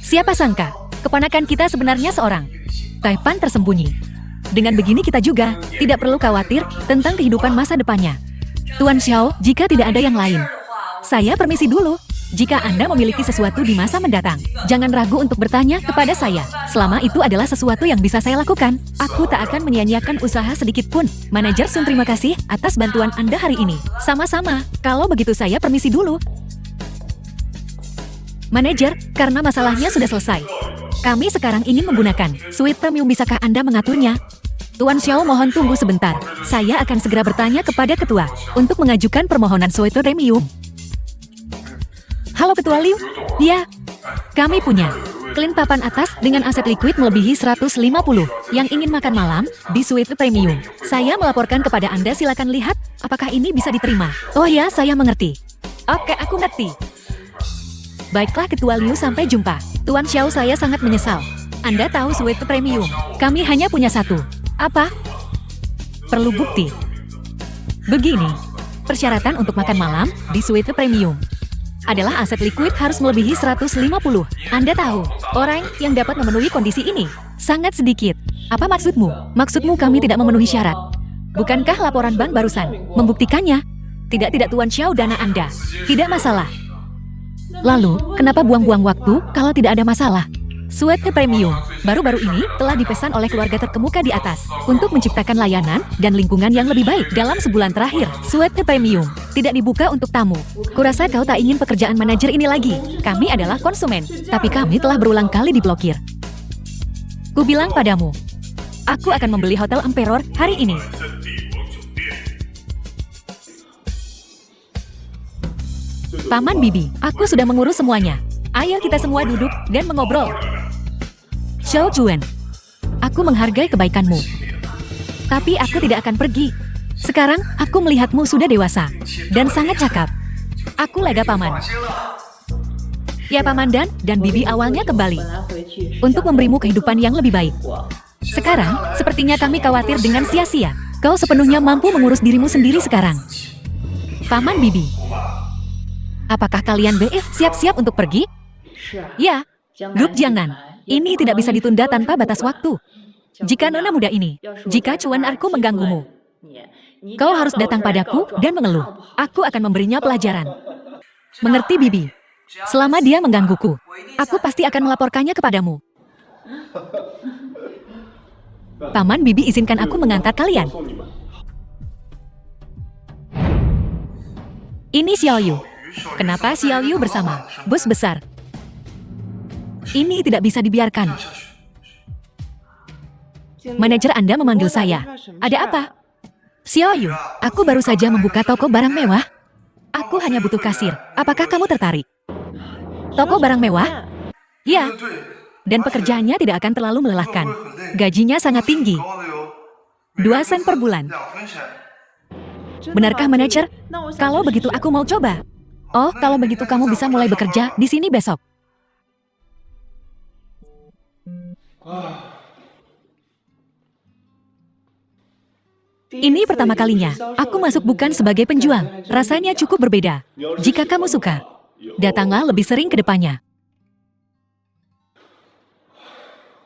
Siapa sangka, keponakan kita sebenarnya seorang Taipan tersembunyi. Dengan begini kita juga tidak perlu khawatir tentang kehidupan masa depannya. Tuan Xiao, jika tidak ada yang lain, saya permisi dulu. Jika Anda memiliki sesuatu di masa mendatang, jangan ragu untuk bertanya kepada saya. Selama itu adalah sesuatu yang bisa saya lakukan, aku tak akan menyia-nyiakan usaha sedikit pun. Manajer Sun, terima kasih atas bantuan Anda hari ini. Sama-sama, kalau begitu saya permisi dulu. Manajer, karena masalahnya sudah selesai. Kami sekarang ingin menggunakan suite premium, bisakah Anda mengaturnya? Tuan Xiao, mohon tunggu sebentar. Saya akan segera bertanya kepada ketua untuk mengajukan permohonan suite premium. Halo Ketua Liu. Ya, kami punya clean papan atas dengan aset liquid melebihi 150 yang ingin makan malam di suite premium. Saya melaporkan kepada Anda, silakan lihat apakah ini bisa diterima. Oh ya, saya mengerti. Oke, aku ngerti. Baiklah Ketua Liu, sampai jumpa. Tuan Xiao, saya sangat menyesal. Anda tahu suite premium, kami hanya punya satu. Apa? Perlu bukti. Begini, persyaratan untuk makan malam di suite premium adalah aset liquid harus melebihi 150. Anda tahu, orang yang dapat memenuhi kondisi ini sangat sedikit. Apa maksudmu? Maksudmu kami tidak memenuhi syarat? Bukankah laporan bank barusan membuktikannya? Tidak Tuan Xiao, dana Anda tidak masalah. Lalu, kenapa buang-buang waktu kalau tidak ada masalah? Suite premium baru-baru ini telah dipesan oleh keluarga terkemuka di atas untuk menciptakan layanan dan lingkungan yang lebih baik. Dalam sebulan terakhir, suite premium tidak dibuka untuk tamu. Kurasa kau tak ingin pekerjaan manajer ini lagi. Kami adalah konsumen, tapi kami telah berulang kali diblokir. Ku bilang padamu, aku akan membeli Hotel Emperor hari ini. Paman Bibi, aku sudah mengurus semuanya. Ayo kita semua duduk dan mengobrol. Xiao Juan, aku menghargai kebaikanmu. Tapi aku tidak akan pergi. Sekarang, aku melihatmu sudah dewasa dan sangat cakap. Aku lega, Paman. Ya, Paman dan Bibi awalnya kembali untuk memberimu kehidupan yang lebih baik. Sekarang, sepertinya kami khawatir dengan sia-sia. Kau sepenuhnya mampu mengurus dirimu sendiri sekarang. Paman Bibi, apakah kalian BF siap-siap untuk pergi? Ya, Grup Jiangnan, ini tidak bisa ditunda tanpa batas waktu. Jika nona muda ini, jika Cuan Arku mengganggumu, kau harus datang padaku dan mengeluh. Aku akan memberinya pelajaran. Mengerti, Bibi? Selama dia menggangguku, aku pasti akan melaporkannya kepadamu. Paman Bibi, izinkan aku mengantar kalian. Ini Xiao Yu. Kenapa Xiao Yu bersama bos besar? Ini tidak bisa dibiarkan. Manajer Anda memanggil saya. Ada apa? Xiao Yu, aku baru saja membuka toko barang mewah. Aku hanya butuh kasir. Apakah kamu tertarik? Toko barang mewah? Ya. Dan pekerjaannya tidak akan terlalu melelahkan. Gajinya sangat tinggi. 2 sen per bulan. Benarkah, manajer? Kalau begitu aku mau coba. Oh, kalau begitu kamu bisa mulai bekerja di sini besok. Ini pertama kalinya aku masuk bukan sebagai penjual. Rasanya cukup berbeda. Jika kamu suka, datanglah lebih sering ke depannya.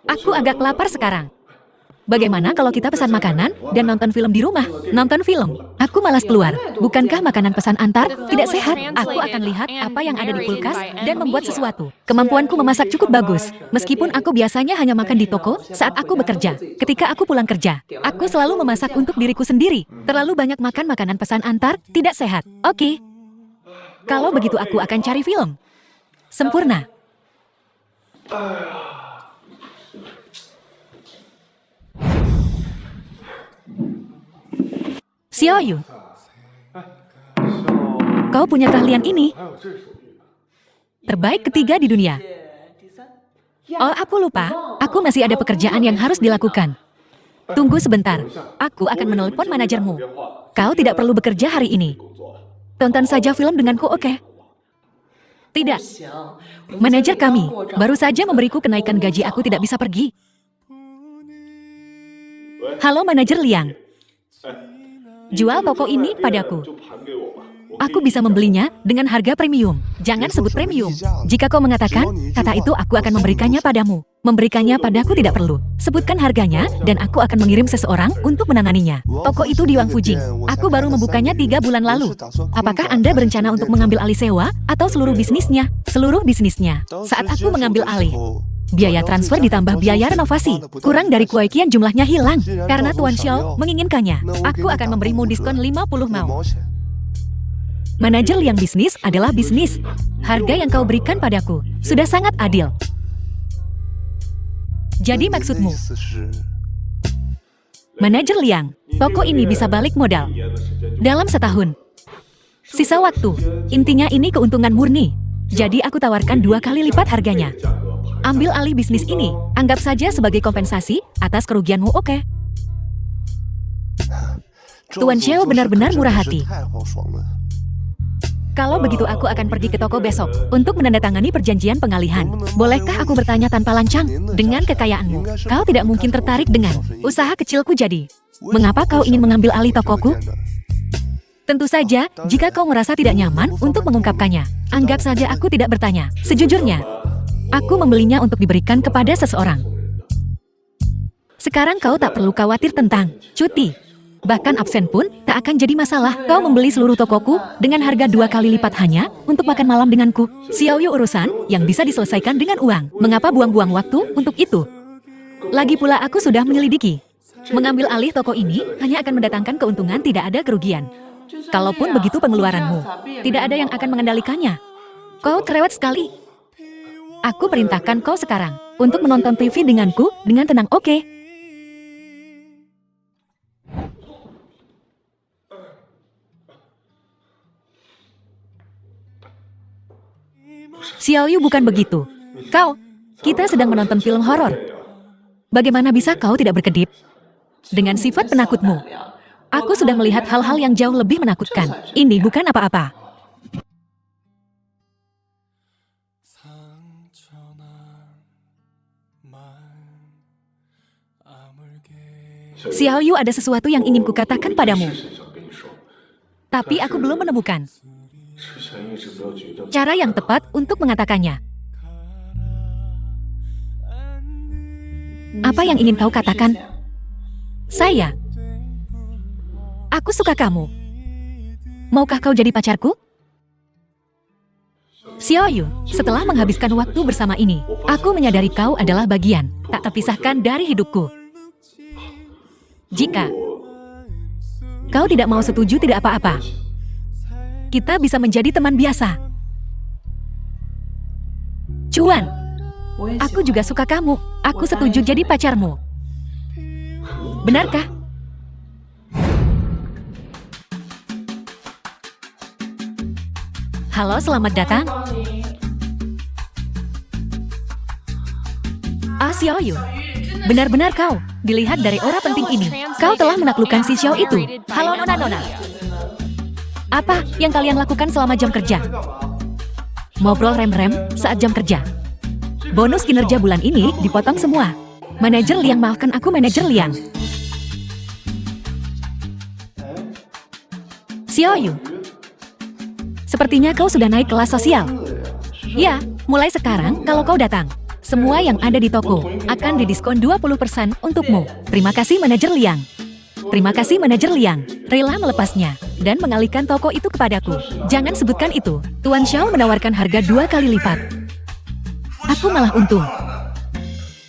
Aku agak lapar sekarang. Bagaimana kalau kita pesan makanan dan nonton film di rumah? Nonton film? Aku malas keluar. Bukankah makanan pesan antar tidak sehat? Aku akan lihat apa yang ada di kulkas dan membuat sesuatu. Kemampuanku memasak cukup bagus. Meskipun aku biasanya hanya makan di toko saat aku bekerja. Ketika aku pulang kerja, aku selalu memasak untuk diriku sendiri. Terlalu banyak makan makanan pesan antar tidak sehat. Oke. Kalau begitu aku akan cari film. Sempurna. Xiao Yu, kau punya keahlian ini. Terbaik ketiga di dunia. Oh, aku lupa. Aku masih ada pekerjaan yang harus dilakukan. Tunggu sebentar. Aku akan menelepon manajermu. Kau tidak perlu bekerja hari ini. Tonton saja film denganku, oke? Tidak. Manajer kami baru saja memberiku kenaikan gaji, aku tidak bisa pergi. Halo Manajer Liang. Jual toko ini padaku. Aku bisa membelinya dengan harga premium. Jangan sebut premium. Jika kau mengatakan kata itu, aku akan memberikannya padamu. Memberikannya padaku tidak perlu. Sebutkan harganya dan aku akan mengirim seseorang untuk menanganinya. Toko itu di Wang Fujing. Aku baru membukanya 3 bulan lalu. Apakah Anda berencana untuk mengambil alih sewa atau seluruh bisnisnya? Seluruh bisnisnya. Saat aku mengambil alih, biaya transfer ditambah biaya renovasi. Kurang dari Kuai Qian jumlahnya hilang. Karena Tuan Xiao menginginkannya, aku akan memberimu diskon 50 mao. Manajer yang bisnis adalah bisnis. Harga yang kau berikan padaku sudah sangat adil. Jadi maksudmu, Manajer Liang, toko ini bisa balik modal dalam setahun. Sisa waktu, intinya ini keuntungan murni. Jadi aku tawarkan 2 kali lipat harganya. Ambil alih bisnis ini, anggap saja sebagai kompensasi atas kerugianmu, oke? Tuan Xiao benar-benar murah hati. Kalau begitu aku akan pergi ke toko besok untuk menandatangani perjanjian pengalihan. Bolehkah aku bertanya tanpa lancang? Dengan kekayaanmu, kau tidak mungkin tertarik dengan usaha kecilku jadi. Mengapa kau ingin mengambil alih tokoku? Tentu saja, jika kau merasa tidak nyaman untuk mengungkapkannya, anggap saja aku tidak bertanya. Sejujurnya, aku membelinya untuk diberikan kepada seseorang. Sekarang kau tak perlu khawatir tentang cuti. Bahkan absen pun tak akan jadi masalah. Kau membeli seluruh tokoku dengan harga 2 kali lipat hanya untuk makan malam denganku. Xiaoyu urusan yang bisa diselesaikan dengan uang. Mengapa buang-buang waktu untuk itu? Lagi pula aku sudah menyelidiki. Mengambil alih toko ini hanya akan mendatangkan keuntungan, tidak ada kerugian. Kalaupun begitu pengeluaranmu, tidak ada yang akan mengendalikannya. Kau cerewet sekali. Aku perintahkan kau sekarang untuk menonton TV denganku dengan tenang, oke? Xiaoyu, bukan begitu. Kita sedang menonton film horor. Bagaimana bisa kau tidak berkedip? Dengan sifat penakutmu, aku sudah melihat hal-hal yang jauh lebih menakutkan. Ini bukan apa-apa. Xiaoyu, ada sesuatu yang ingin kukatakan padamu. Tapi aku belum menemukan cara yang tepat untuk mengatakannya. Apa yang ingin kau katakan? Aku suka kamu. Maukah kau jadi pacarku? Xiaoyu, setelah menghabiskan waktu bersama ini, aku menyadari kau adalah bagian tak terpisahkan dari hidupku. Jika kau tidak mau setuju, tidak apa-apa. Kita bisa menjadi teman biasa. Cuan, aku juga suka kamu. Aku setuju jadi pacarmu. Benarkah? Halo, selamat datang. Xiaoyu, benar-benar kau. Dilihat dari aura penting ini, kau telah menaklukkan si Xiao itu. Halo nona-nona. Apa yang kalian lakukan selama jam kerja? Ngobrol rem-rem saat jam kerja. Bonus kinerja bulan ini dipotong semua. Manajer Liang, maafkan aku Manajer Liang. Xiaoyu, sepertinya kau sudah naik kelas sosial. Ya, mulai sekarang kalau kau datang, semua yang ada di toko akan didiskon 20% untukmu. Terima kasih Manajer Liang. Terima kasih Manajer Liang, rela melepasnya dan mengalihkan toko itu kepadaku. Jangan sebutkan itu. Tuan Xiao menawarkan harga 2 kali lipat. Aku malah untung.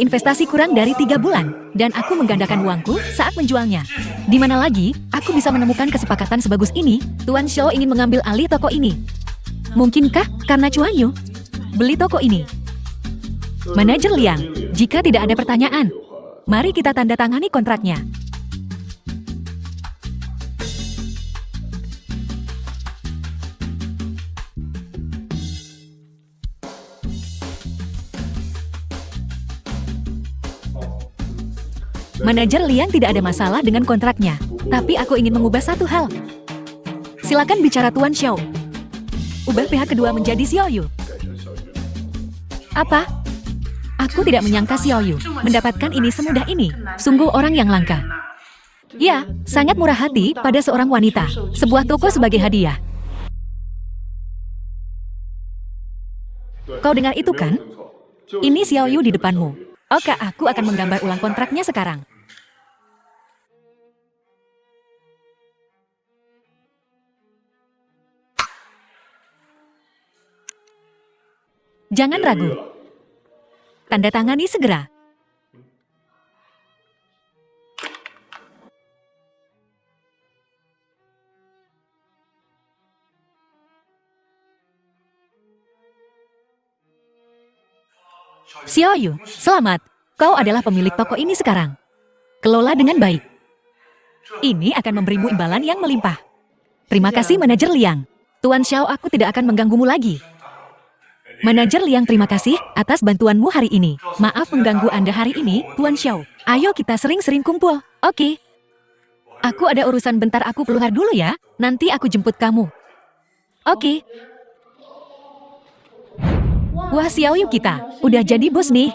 Investasi kurang dari 3 bulan, dan aku menggandakan uangku saat menjualnya. Di mana lagi aku bisa menemukan kesepakatan sebagus ini? Tuan Xiao ingin mengambil alih toko ini. Mungkinkah karena cuannya? Beli toko ini. Manajer Liang, jika tidak ada pertanyaan, mari kita tanda tangani kontraknya. Manajer Liang tidak ada masalah dengan kontraknya, tapi aku ingin mengubah satu hal. Silakan bicara Tuan Xiao. Ubah pihak kedua menjadi Xiaoyu. Apa? Aku tidak menyangka Xiaoyu mendapatkan ini semudah ini. Sungguh orang yang langka. Ya, sangat murah hati pada seorang wanita. Sebuah toko sebagai hadiah. Kau dengar itu kan? Ini Xiaoyu di depanmu. Oke, aku akan menggambar ulang kontraknya sekarang. Jangan ragu. Tanda tangani segera. Xiaoyu, selamat. Kau adalah pemilik toko ini sekarang. Kelola dengan baik. Ini akan memberimu imbalan yang melimpah. Terima kasih, Manajer Liang. Tuan Xiao, aku tidak akan mengganggumu lagi. Manajer Liang, terima kasih atas bantuanmu hari ini. Maaf mengganggu Anda hari ini, Tuan Xiao. Ayo kita sering-sering kumpul, oke? Aku ada urusan bentar, aku keluar dulu ya. Nanti aku jemput kamu. Oke. Wah, Xiaoyu kita udah jadi bos nih.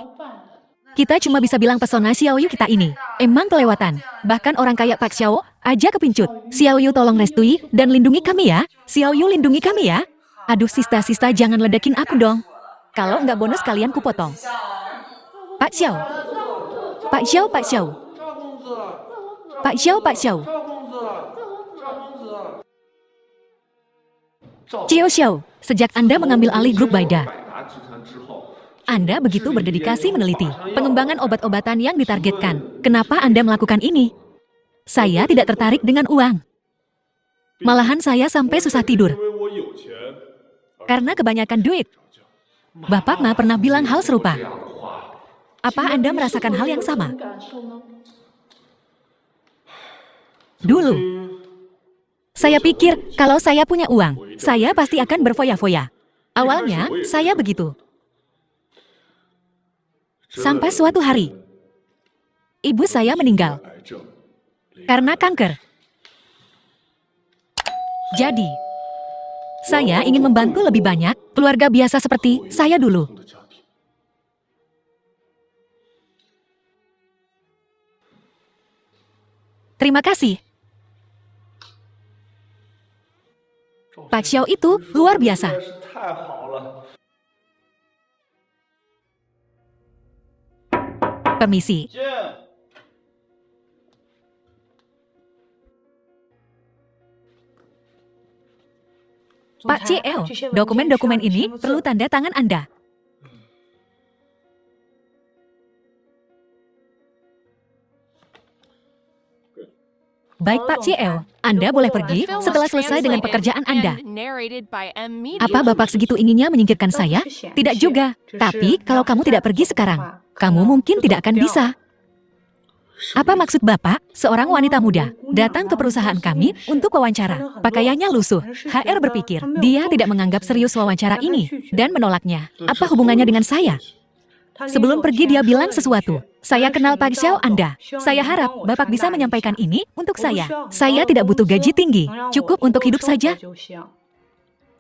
Kita cuma bisa bilang pesona Xiaoyu kita ini emang kelewatan. Bahkan orang kayak Pak Xiao aja kepincut. Xiaoyu tolong restui dan lindungi kami ya. Xiaoyu lindungi kami ya. Aduh, sista-sista jangan ledakin aku dong. Kalau nggak bonus kalian kupotong. Pak Xiao. Pak Xiao, Pak Xiao. Pak Xiao, Pak Xiao. Xiao Xiao, sejak Anda mengambil alih grup Baida, Anda begitu berdedikasi meneliti pengembangan obat-obatan yang ditargetkan. Kenapa Anda melakukan ini? Saya tidak tertarik dengan uang. Malahan saya sampai susah tidur. Karena kebanyakan duit. Bapak Ma pernah bilang hal serupa. Apa Anda merasakan hal yang sama? Dulu, saya pikir kalau saya punya uang, saya pasti akan berfoya-foya. Awalnya, saya begitu. Sampai suatu hari, ibu saya meninggal karena kanker. Jadi, saya ingin membantu lebih banyak keluarga biasa seperti saya dulu. Terima kasih. Pak Xiao itu luar biasa. Permisi. Pak CL, dokumen-dokumen ini perlu tanda tangan Anda. Baik Pak CL, Anda boleh pergi setelah selesai dengan pekerjaan Anda. Apa Bapak segitu inginnya menyingkirkan saya? Tidak juga. Tapi kalau kamu tidak pergi sekarang, kamu mungkin tidak akan bisa. Apa maksud Bapak? Seorang wanita muda datang ke perusahaan kami untuk wawancara. Pakaiannya lusuh. HR berpikir dia tidak menganggap serius wawancara ini dan menolaknya. Apa hubungannya dengan saya? Sebelum pergi dia bilang sesuatu. Saya kenal Pak Xiao Anda. Saya harap Bapak bisa menyampaikan ini untuk saya. Saya tidak butuh gaji tinggi. Cukup untuk hidup saja.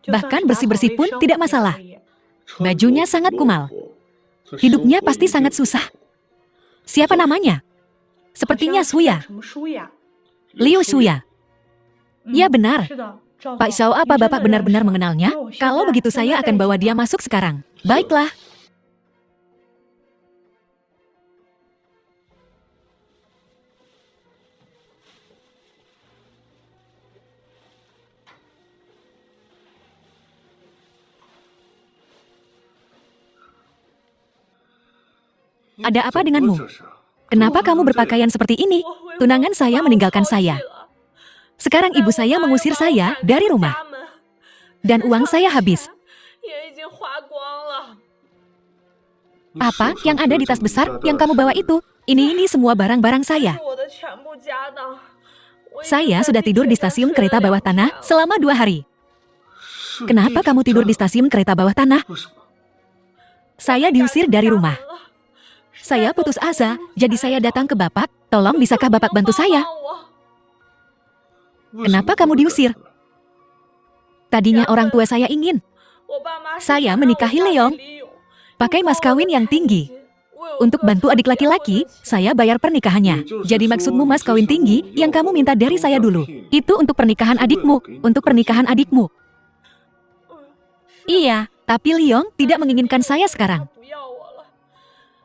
Bahkan bersih-bersih pun tidak masalah. Bajunya sangat kumal. Hidupnya pasti sangat susah. Siapa namanya? Sepertinya Suya. Liu Suya. Ya benar. Pak Xiao, apa Bapak benar-benar mengenalnya? Kalau begitu saya akan bawa dia masuk sekarang. Baiklah. Ada apa denganmu? Kenapa kamu berpakaian seperti ini? Tunangan saya meninggalkan saya. Sekarang ibu saya mengusir saya dari rumah. Dan uang saya habis. Apa yang ada di tas besar yang kamu bawa itu? Ini semua barang-barang saya. Saya sudah tidur di stasiun kereta bawah tanah selama 2 hari. Kenapa kamu tidur di stasiun kereta bawah tanah? Saya diusir dari rumah. Saya putus asa, jadi saya datang ke Bapak. Tolong bisakah Bapak bantu saya? Kenapa kamu diusir? Tadinya orang tua saya ingin saya menikahi Leong. Pakai mas kawin yang tinggi. Untuk bantu adik laki-laki, saya bayar pernikahannya. Jadi maksudmu mas kawin tinggi yang kamu minta dari saya dulu. Itu untuk pernikahan adikmu, untuk pernikahan adikmu. Iya, tapi Liong tidak menginginkan saya sekarang.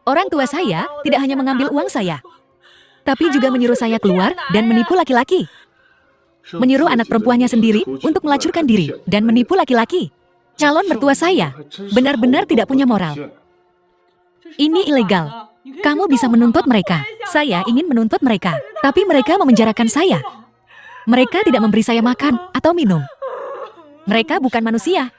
Orang tua saya tidak hanya mengambil uang saya, tapi juga menyuruh saya keluar dan menipu laki-laki. Menyuruh anak perempuannya sendiri untuk melacurkan diri dan menipu laki-laki. Calon mertua saya benar-benar tidak punya moral. Ini ilegal. Kamu bisa menuntut mereka. Saya ingin menuntut mereka, tapi mereka memenjarakan saya. Mereka tidak memberi saya makan atau minum. Mereka bukan manusia.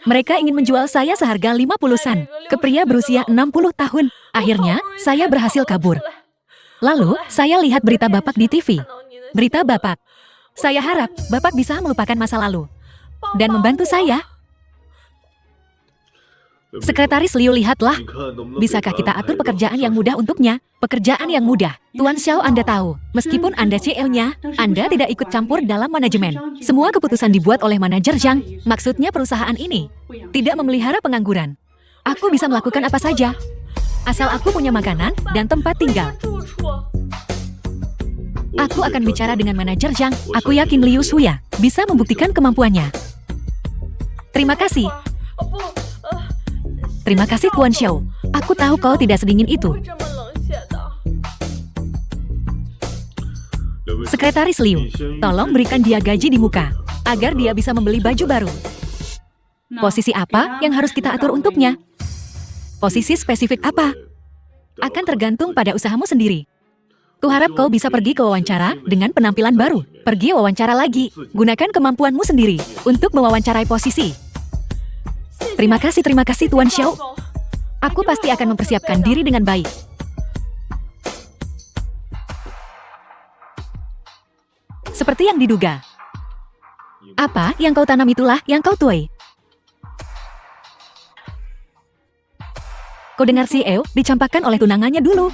Mereka ingin menjual saya seharga 50 sen ke pria berusia 60 tahun. Akhirnya, saya berhasil kabur. Lalu, saya lihat berita Bapak di TV. Berita Bapak. Saya harap Bapak bisa melupakan masa lalu dan membantu saya. Sekretaris Liu, lihatlah. Bisakah kita atur pekerjaan yang mudah untuknya? Pekerjaan yang mudah. Tuan Xiao, Anda tahu, meskipun Anda CEO-nya, Anda tidak ikut campur dalam manajemen. Semua keputusan dibuat oleh manajer Zhang. Maksudnya perusahaan ini tidak memelihara pengangguran. Aku bisa melakukan apa saja, asal aku punya makanan dan tempat tinggal. Aku akan bicara dengan manajer Zhang. Aku yakin Liu Shuya bisa membuktikan kemampuannya. Terima kasih. Terima kasih Tuan Xiao. Aku tahu kau tidak sedingin itu. Sekretaris Liu, tolong berikan dia gaji di muka, agar dia bisa membeli baju baru. Posisi apa yang harus kita atur untuknya? Posisi spesifik apa? Akan tergantung pada usahamu sendiri. Kuharap kau bisa pergi ke wawancara dengan penampilan baru. Pergi wawancara lagi. Gunakan kemampuanmu sendiri untuk mewawancarai posisi. Terima kasih Tuan Xiao. Aku pasti akan mempersiapkan diri dengan baik. Seperti yang diduga. Apa yang kau tanam itulah yang kau tuai. Kau dengar CEO dicampakkan oleh tunangannya dulu.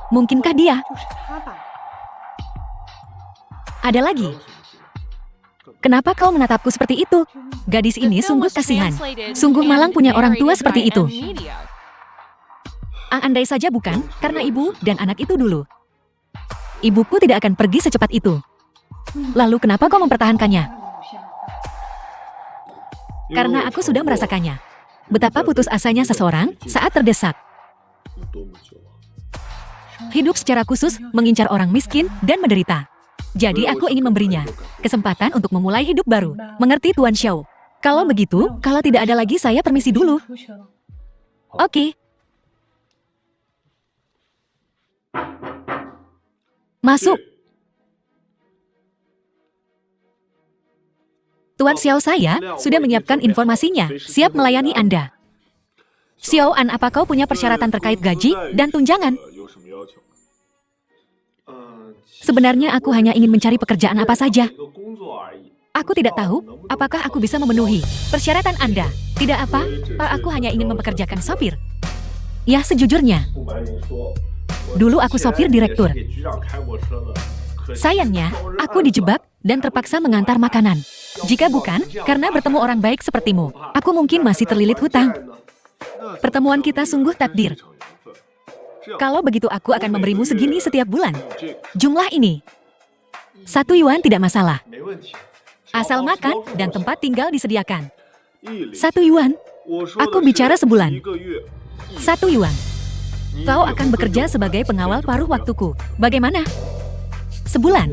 Mungkinkah dia? Ada lagi. Kenapa kau menatapku seperti itu? Gadis ini sungguh kasihan. Sungguh malang punya orang tua seperti itu. Andai saja bukan karena ibu dan anak itu dulu. Ibuku tidak akan pergi secepat itu. Lalu kenapa kau mempertahankannya? Karena aku sudah merasakannya. Betapa putus asanya seseorang saat terdesak. Hidup secara khusus mengincar orang miskin dan menderita. Jadi aku ingin memberinya kesempatan untuk memulai hidup baru. Mengerti Tuan Xiao? Kalau begitu, kalau tidak ada lagi saya permisi dulu. Oke. Masuk. Tuan Xiao, saya sudah menyiapkan informasinya, siap melayani Anda. Xiao An, apa kau punya persyaratan terkait gaji dan tunjangan? Sebenarnya aku hanya ingin mencari pekerjaan apa saja. Aku tidak tahu apakah aku bisa memenuhi persyaratan Anda. Tidak apa, aku hanya ingin mempekerjakan sopir. Ya, sejujurnya, dulu aku sopir direktur. Sayangnya, aku dijebak dan terpaksa mengantar makanan. Jika bukan, karena bertemu orang baik sepertimu, aku mungkin masih terlilit hutang. Pertemuan kita sungguh takdir. Kalau begitu aku akan memberimu segini setiap bulan. Jumlah ini. 1 yuan tidak masalah. Asal makan dan tempat tinggal disediakan. 1 yuan. Aku bicara sebulan. 1 yuan. Kau akan bekerja sebagai pengawal paruh waktuku. Bagaimana? Sebulan.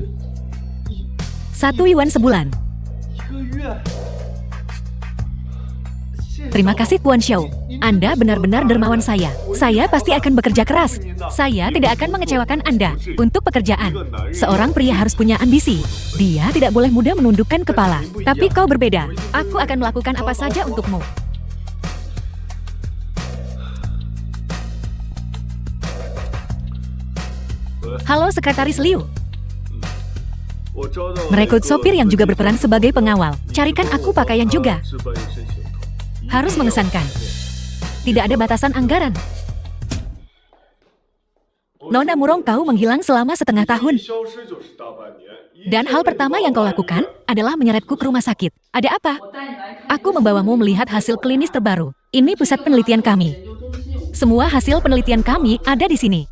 1 yuan sebulan. Terima kasih Tuan Xiao. Anda benar-benar dermawan saya. Saya pasti akan bekerja keras. Saya tidak akan mengecewakan Anda untuk pekerjaan. Seorang pria harus punya ambisi. Dia tidak boleh mudah menundukkan kepala. Tapi kau berbeda. Aku akan melakukan apa saja untukmu. Halo Sekretaris Liu. Merekrut sopir yang juga berperan sebagai pengawal. Carikan aku pakaian juga. Harus mengesankan. Tidak ada batasan anggaran. Nona Murong kau menghilang selama setengah tahun. Dan hal pertama yang kau lakukan adalah menyeretku ke rumah sakit. Ada apa? Aku membawamu melihat hasil klinis terbaru. Ini pusat penelitian kami. Semua hasil penelitian kami ada di sini.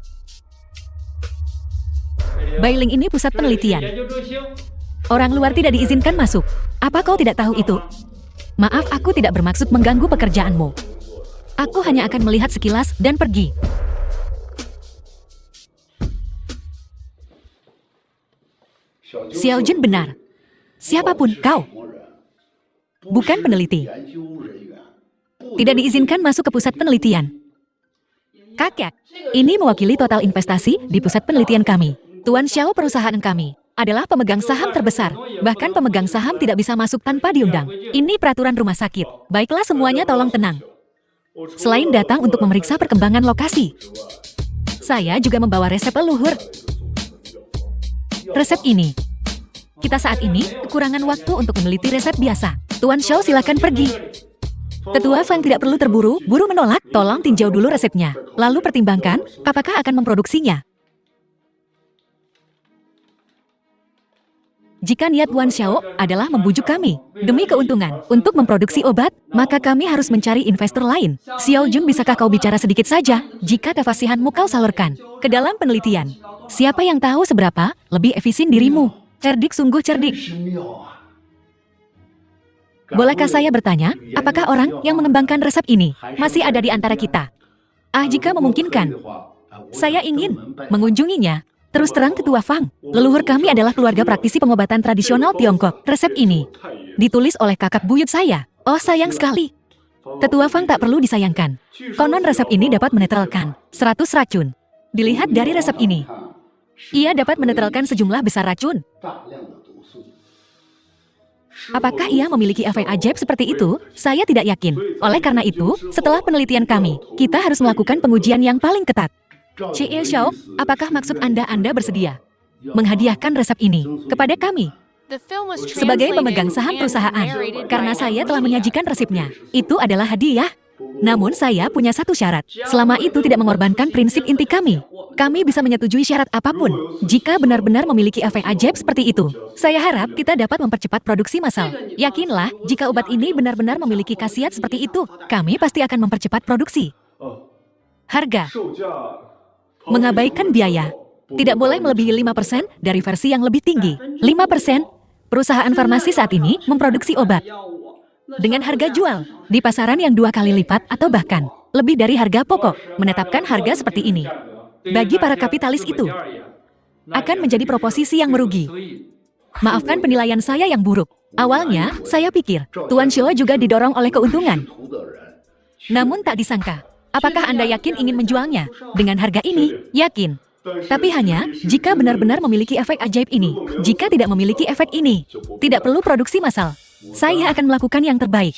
Bailing ini pusat penelitian. Orang luar tidak diizinkan masuk. Apa kau tidak tahu itu? Maaf, aku tidak bermaksud mengganggu pekerjaanmu. Aku hanya akan melihat sekilas dan pergi. Xiao Jun benar. Siapapun kau. Bukan peneliti. Tidak diizinkan masuk ke pusat penelitian. Kakek, ini mewakili total investasi di pusat penelitian kami. Tuan Xiao, perusahaan kami adalah pemegang saham terbesar. Bahkan pemegang saham tidak bisa masuk tanpa diundang. Ini peraturan rumah sakit. Baiklah semuanya, tolong tenang. Selain datang untuk memeriksa perkembangan lokasi, saya juga membawa resep leluhur. Resep ini. Kita saat ini kekurangan waktu untuk meneliti resep biasa. Tuan Xiao, silakan pergi. Tetua Fang tidak perlu terburu-buru menolak. Tolong tinjau dulu resepnya. Lalu pertimbangkan apakah akan memproduksinya. Jika niat Tuan Xiao adalah membujuk kami demi keuntungan untuk memproduksi obat, maka kami harus mencari investor lain. Xiao Jun, bisakah kau bicara sedikit saja? Jika kefasihanmu kau salurkan ke dalam penelitian, siapa yang tahu seberapa lebih efisien dirimu? Cerdik, sungguh cerdik. Bolehkah saya bertanya, apakah orang yang mengembangkan resep ini masih ada di antara kita? Jika memungkinkan, saya ingin mengunjunginya. Terus terang, Tetua Fang, leluhur kami adalah keluarga praktisi pengobatan tradisional Tiongkok. Resep ini ditulis oleh kakak buyut saya. Oh, sayang sekali. Tetua Fang, tak perlu disayangkan. Konon resep ini dapat menetralkan 100 racun. Dilihat dari resep ini, ia dapat menetralkan sejumlah besar racun. Apakah ia memiliki efek ajaib seperti itu? Saya tidak yakin. Oleh karena itu, setelah penelitian kami, kita harus melakukan pengujian yang paling ketat. Cie Xiao, apakah maksud Anda bersedia menghadiahkan resep ini kepada kami? Sebagai pemegang saham perusahaan, karena saya telah menyajikan resepnya, itu adalah hadiah. Namun saya punya satu syarat, selama itu tidak mengorbankan prinsip inti kami. Kami bisa menyetujui syarat apapun, jika benar-benar memiliki efek ajaib seperti itu. Saya harap kita dapat mempercepat produksi massal. Yakinlah, jika obat ini benar-benar memiliki khasiat seperti itu, kami pasti akan mempercepat produksi. Harga. Mengabaikan biaya. Tidak boleh melebihi 5% dari versi yang lebih tinggi. 5%. Perusahaan farmasi saat ini memproduksi obat dengan harga jual di pasaran yang 2 kali lipat atau bahkan lebih dari harga pokok. Menetapkan harga seperti ini bagi para kapitalis itu akan menjadi proposisi yang merugi. Maafkan penilaian saya yang buruk. Awalnya, saya pikir Tuan Xiao juga didorong oleh keuntungan. Namun tak disangka. Apakah Anda yakin ingin menjualnya dengan harga ini? Yakin. Tapi hanya jika benar-benar memiliki efek ajaib ini. Jika tidak memiliki efek ini, tidak perlu produksi massal. Saya akan melakukan yang terbaik.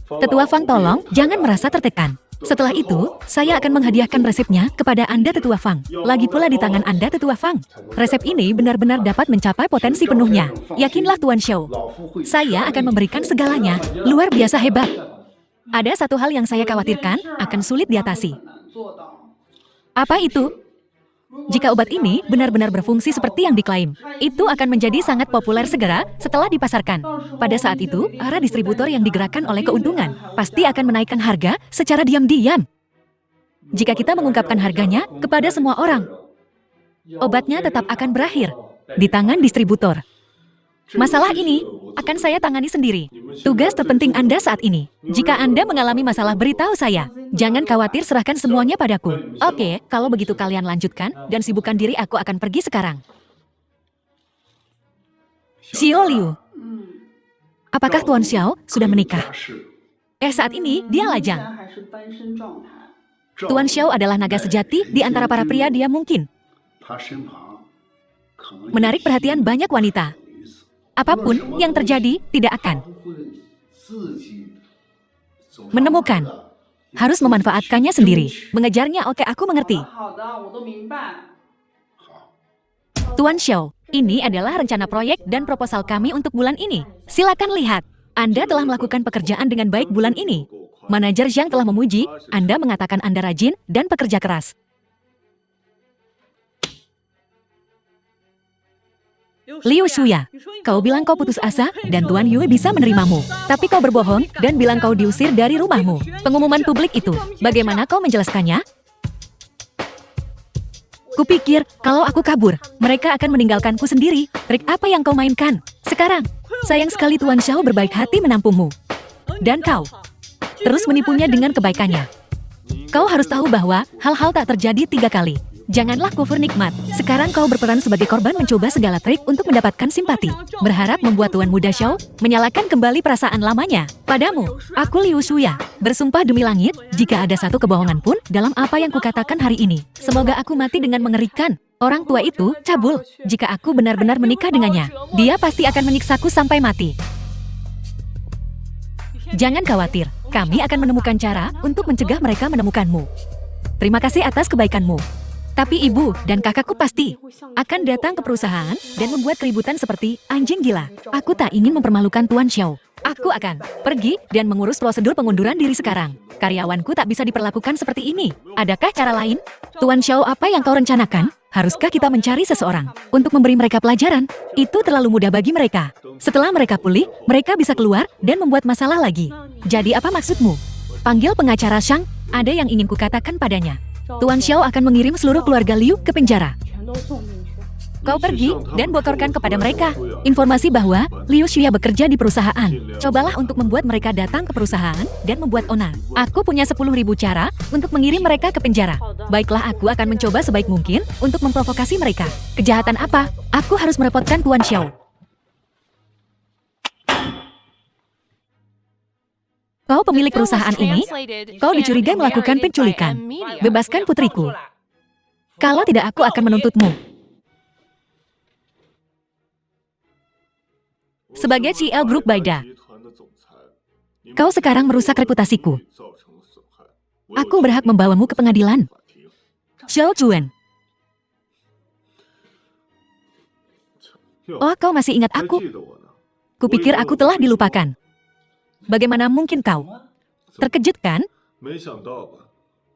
Tetua Fang, tolong jangan merasa tertekan. Setelah itu, saya akan menghadiahkan resepnya kepada Anda, Tetua Fang. Lagi pula di tangan Anda, Tetua Fang. Resep ini benar-benar dapat mencapai potensi penuhnya. Yakinlah Tuan Xiao. Saya akan memberikan segalanya. Luar biasa hebat. Ada satu hal yang saya khawatirkan akan sulit diatasi. Apa itu? Jika obat ini benar-benar berfungsi seperti yang diklaim, itu akan menjadi sangat populer segera setelah dipasarkan. Pada saat itu, para distributor yang digerakkan oleh keuntungan pasti akan menaikkan harga secara diam-diam. Jika kita mengungkapkan harganya kepada semua orang, obatnya tetap akan berakhir di tangan distributor. Masalah ini akan saya tangani sendiri. Tugas terpenting Anda saat ini. Jika Anda mengalami masalah, beritahu saya. Jangan khawatir, serahkan semuanya padaku. Oke, kalau begitu kalian lanjutkan dan sibukkan diri, aku akan pergi sekarang. Xiao Liu. Apakah Tuan Xiao sudah menikah? Saat ini dia lajang. Tuan Xiao adalah naga sejati di antara para pria, dia mungkin menarik perhatian banyak wanita. Apapun yang terjadi, tidak akan menemukan. Harus memanfaatkannya sendiri. Mengejarnya, oke, aku mengerti. Tuan Xiao, ini adalah rencana proyek dan proposal kami untuk bulan ini. Silakan lihat. Anda telah melakukan pekerjaan dengan baik bulan ini. Manajer Zhang telah memuji, Anda mengatakan Anda rajin dan pekerja keras. Liu Shuya, kau bilang kau putus asa dan Tuan Yue bisa menerimamu. Tapi kau berbohong dan bilang kau diusir dari rumahmu. Pengumuman publik itu, bagaimana kau menjelaskannya? Kupikir, kalau aku kabur, mereka akan meninggalkanku sendiri. Trik apa yang kau mainkan? Sekarang, sayang sekali Tuan Xiao berbaik hati menampungmu. Dan kau terus menipunya dengan kebaikannya. Kau harus tahu bahwa hal-hal tak terjadi 3 kali. Janganlah kufur nikmat. Sekarang kau berperan sebagai korban mencoba segala trik untuk mendapatkan simpati. Berharap membuat Tuan Muda Xiao menyalakan kembali perasaan lamanya. Padamu, aku Liu Shuya. Bersumpah demi langit, jika ada satu kebohongan pun dalam apa yang kukatakan hari ini, semoga aku mati dengan mengerikan. Orang tua itu cabul. Jika aku benar-benar menikah dengannya, dia pasti akan menyiksaku sampai mati. Jangan khawatir, kami akan menemukan cara untuk mencegah mereka menemukanmu. Terima kasih atas kebaikanmu. Tapi ibu dan kakakku pasti akan datang ke perusahaan dan membuat keributan seperti anjing gila. Aku tak ingin mempermalukan Tuan Xiao. Aku akan pergi dan mengurus prosedur pengunduran diri sekarang. Karyawanku tak bisa diperlakukan seperti ini. Adakah cara lain? Tuan Xiao, apa yang kau rencanakan? Haruskah kita mencari seseorang untuk memberi mereka pelajaran? Itu terlalu mudah bagi mereka. Setelah mereka pulih, mereka bisa keluar dan membuat masalah lagi. Jadi apa maksudmu? Panggil pengacara Shang, ada yang ingin kukatakan padanya. Tuan Xiao akan mengirim seluruh keluarga Liu ke penjara. Kau pergi dan bocorkan kepada mereka informasi bahwa Liu Shuya bekerja di perusahaan. Cobalah untuk membuat mereka datang ke perusahaan dan membuat onar. Aku punya 10.000 cara untuk mengirim mereka ke penjara. Baiklah, aku akan mencoba sebaik mungkin untuk memprovokasi mereka. Kejahatan apa? Aku harus merepotkan Tuan Xiao. Kau pemilik perusahaan ini, kau dicurigai melakukan penculikan. Bebaskan putriku. Kalau tidak, aku akan menuntutmu. Sebagai CL Group Baida, kau sekarang merusak reputasiku. Aku berhak membawamu ke pengadilan. Xiao Juan. Oh, kau masih ingat aku? Kupikir aku telah dilupakan. Bagaimana mungkin kau? Terkejut kan?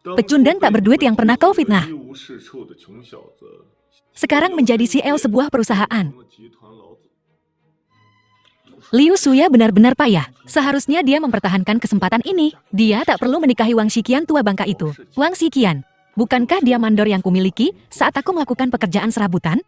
Pecundang tak berduit yang pernah kau fitnah. Sekarang menjadi CL sebuah perusahaan. Liu Shuya benar-benar payah. Seharusnya dia mempertahankan kesempatan ini. Dia tak perlu menikahi Wang Shiqian tua bangka itu. Wang Shiqian, bukankah dia mandor yang kumiliki saat aku melakukan pekerjaan serabutan?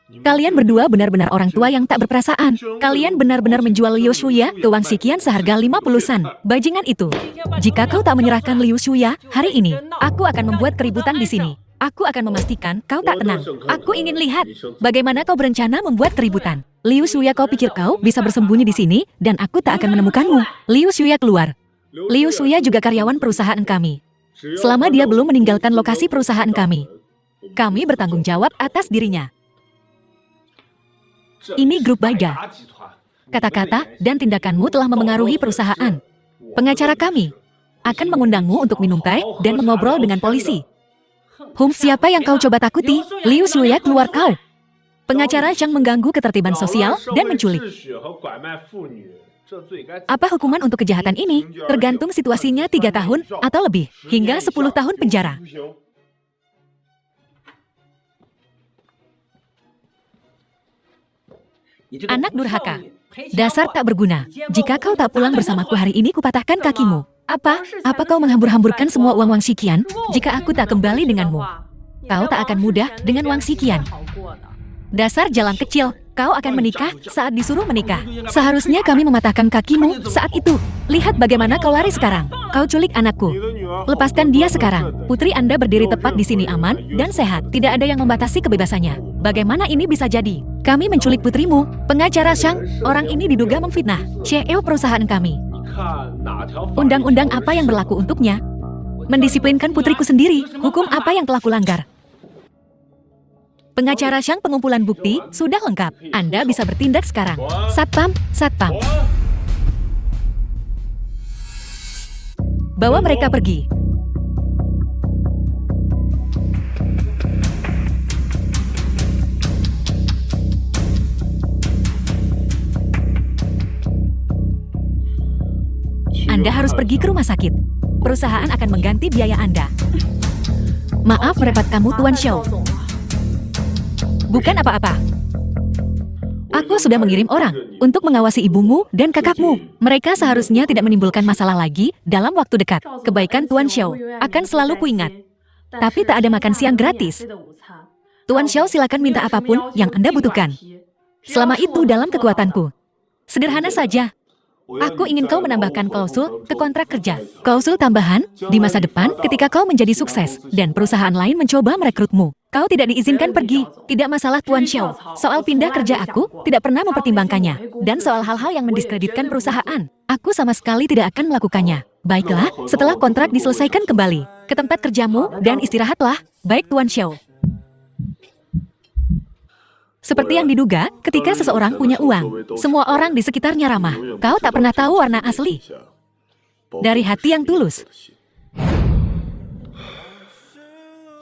Kalian berdua benar-benar orang tua yang tak berperasaan. Kalian benar-benar menjual Liu Shuya ke Wang Shiqian seharga 50 sen. Bajingan itu. Jika kau tak menyerahkan Liu Shuya hari ini, aku akan membuat keributan di sini. Aku akan memastikan kau tak tenang. Aku ingin lihat bagaimana kau berencana membuat keributan. Liu Shuya, kau pikir kau bisa bersembunyi di sini dan aku tak akan menemukanmu. Liu Shuya keluar. Liu Shuya juga karyawan perusahaan kami. Selama dia belum meninggalkan lokasi perusahaan kami bertanggung jawab atas dirinya. Ini grup Baida. Kata-kata dan tindakanmu telah memengaruhi perusahaan. Pengacara kami akan mengundangmu untuk minum teh dan mengobrol dengan polisi. Siapa yang kau coba takuti? Liu Shuya, keluar kau. Pengacara Zhang mengganggu ketertiban sosial dan menculik. Apa hukuman untuk kejahatan ini? Tergantung situasinya 3 tahun atau lebih, hingga 10 tahun penjara. Anak durhaka. Dasar tak berguna. Jika kau tak pulang bersamaku hari ini, kupatahkan kakimu. Apa kau menghambur-hamburkan semua uang Wang Shiqian? Jika aku tak kembali denganmu, kau tak akan mudah dengan Wang Shiqian. Dasar jalan kecil, kau akan menikah saat disuruh menikah. Seharusnya kami mematahkan kakimu saat itu. Lihat bagaimana kau lari sekarang. Kau culik anakku. Lepaskan dia sekarang. Putri Anda berdiri tepat di sini aman dan sehat. Tidak ada yang membatasi kebebasannya. Bagaimana ini bisa jadi? Kami menculik putrimu. Pengacara Shang, orang ini diduga memfitnah CEO perusahaan kami. Undang-undang apa yang berlaku untuknya? Mendisiplinkan putriku sendiri. Hukum apa yang telah kulanggar? Pengacara Shang, pengumpulan bukti sudah lengkap. Anda bisa bertindak sekarang. Satpam. Bawa mereka pergi. Anda harus pergi ke rumah sakit. Perusahaan akan mengganti biaya Anda. Maaf merepotkanmu, Tuan Xiao. Bukan apa-apa. Aku sudah mengirim orang untuk mengawasi ibumu dan kakakmu. Mereka seharusnya tidak menimbulkan masalah lagi dalam waktu dekat. Kebaikan Tuan Xiao akan selalu kuingat. Tapi tak ada makan siang gratis. Tuan Xiao silakan minta apapun yang Anda butuhkan. Selama itu dalam kekuatanku. Sederhana saja. Aku ingin kau menambahkan klausul ke kontrak kerja. Klausul tambahan, di masa depan ketika kau menjadi sukses dan perusahaan lain mencoba merekrutmu. Kau tidak diizinkan pergi. Tidak masalah Tuan Xiao. Soal pindah kerja aku tidak pernah mempertimbangkannya. Dan soal hal-hal yang mendiskreditkan perusahaan, aku sama sekali tidak akan melakukannya. Baiklah, setelah kontrak diselesaikan kembali ke tempat kerjamu dan istirahatlah. Baik Tuan Xiao. Seperti yang diduga, ketika seseorang punya uang, semua orang di sekitarnya ramah. Kau tak pernah tahu warna asli. Dari hati yang tulus.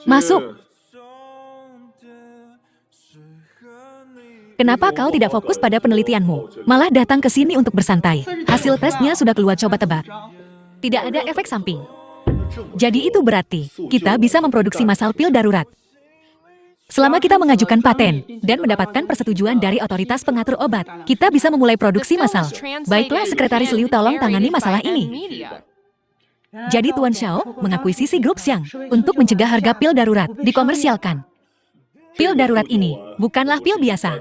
Masuk. Kenapa kau tidak fokus pada penelitianmu? Malah datang ke sini untuk bersantai. Hasil tesnya sudah keluar, coba tebak. Tidak ada efek samping. Jadi itu berarti, kita bisa memproduksi masal pil darurat. Selama kita mengajukan paten dan mendapatkan persetujuan dari otoritas pengatur obat, kita bisa memulai produksi massal. Baiklah, Sekretaris Liu tolong tangani masalah ini. Jadi Tuan Xiao mengakuisisi grup Xiang untuk mencegah harga pil darurat dikomersialkan. Pil darurat ini bukanlah pil biasa.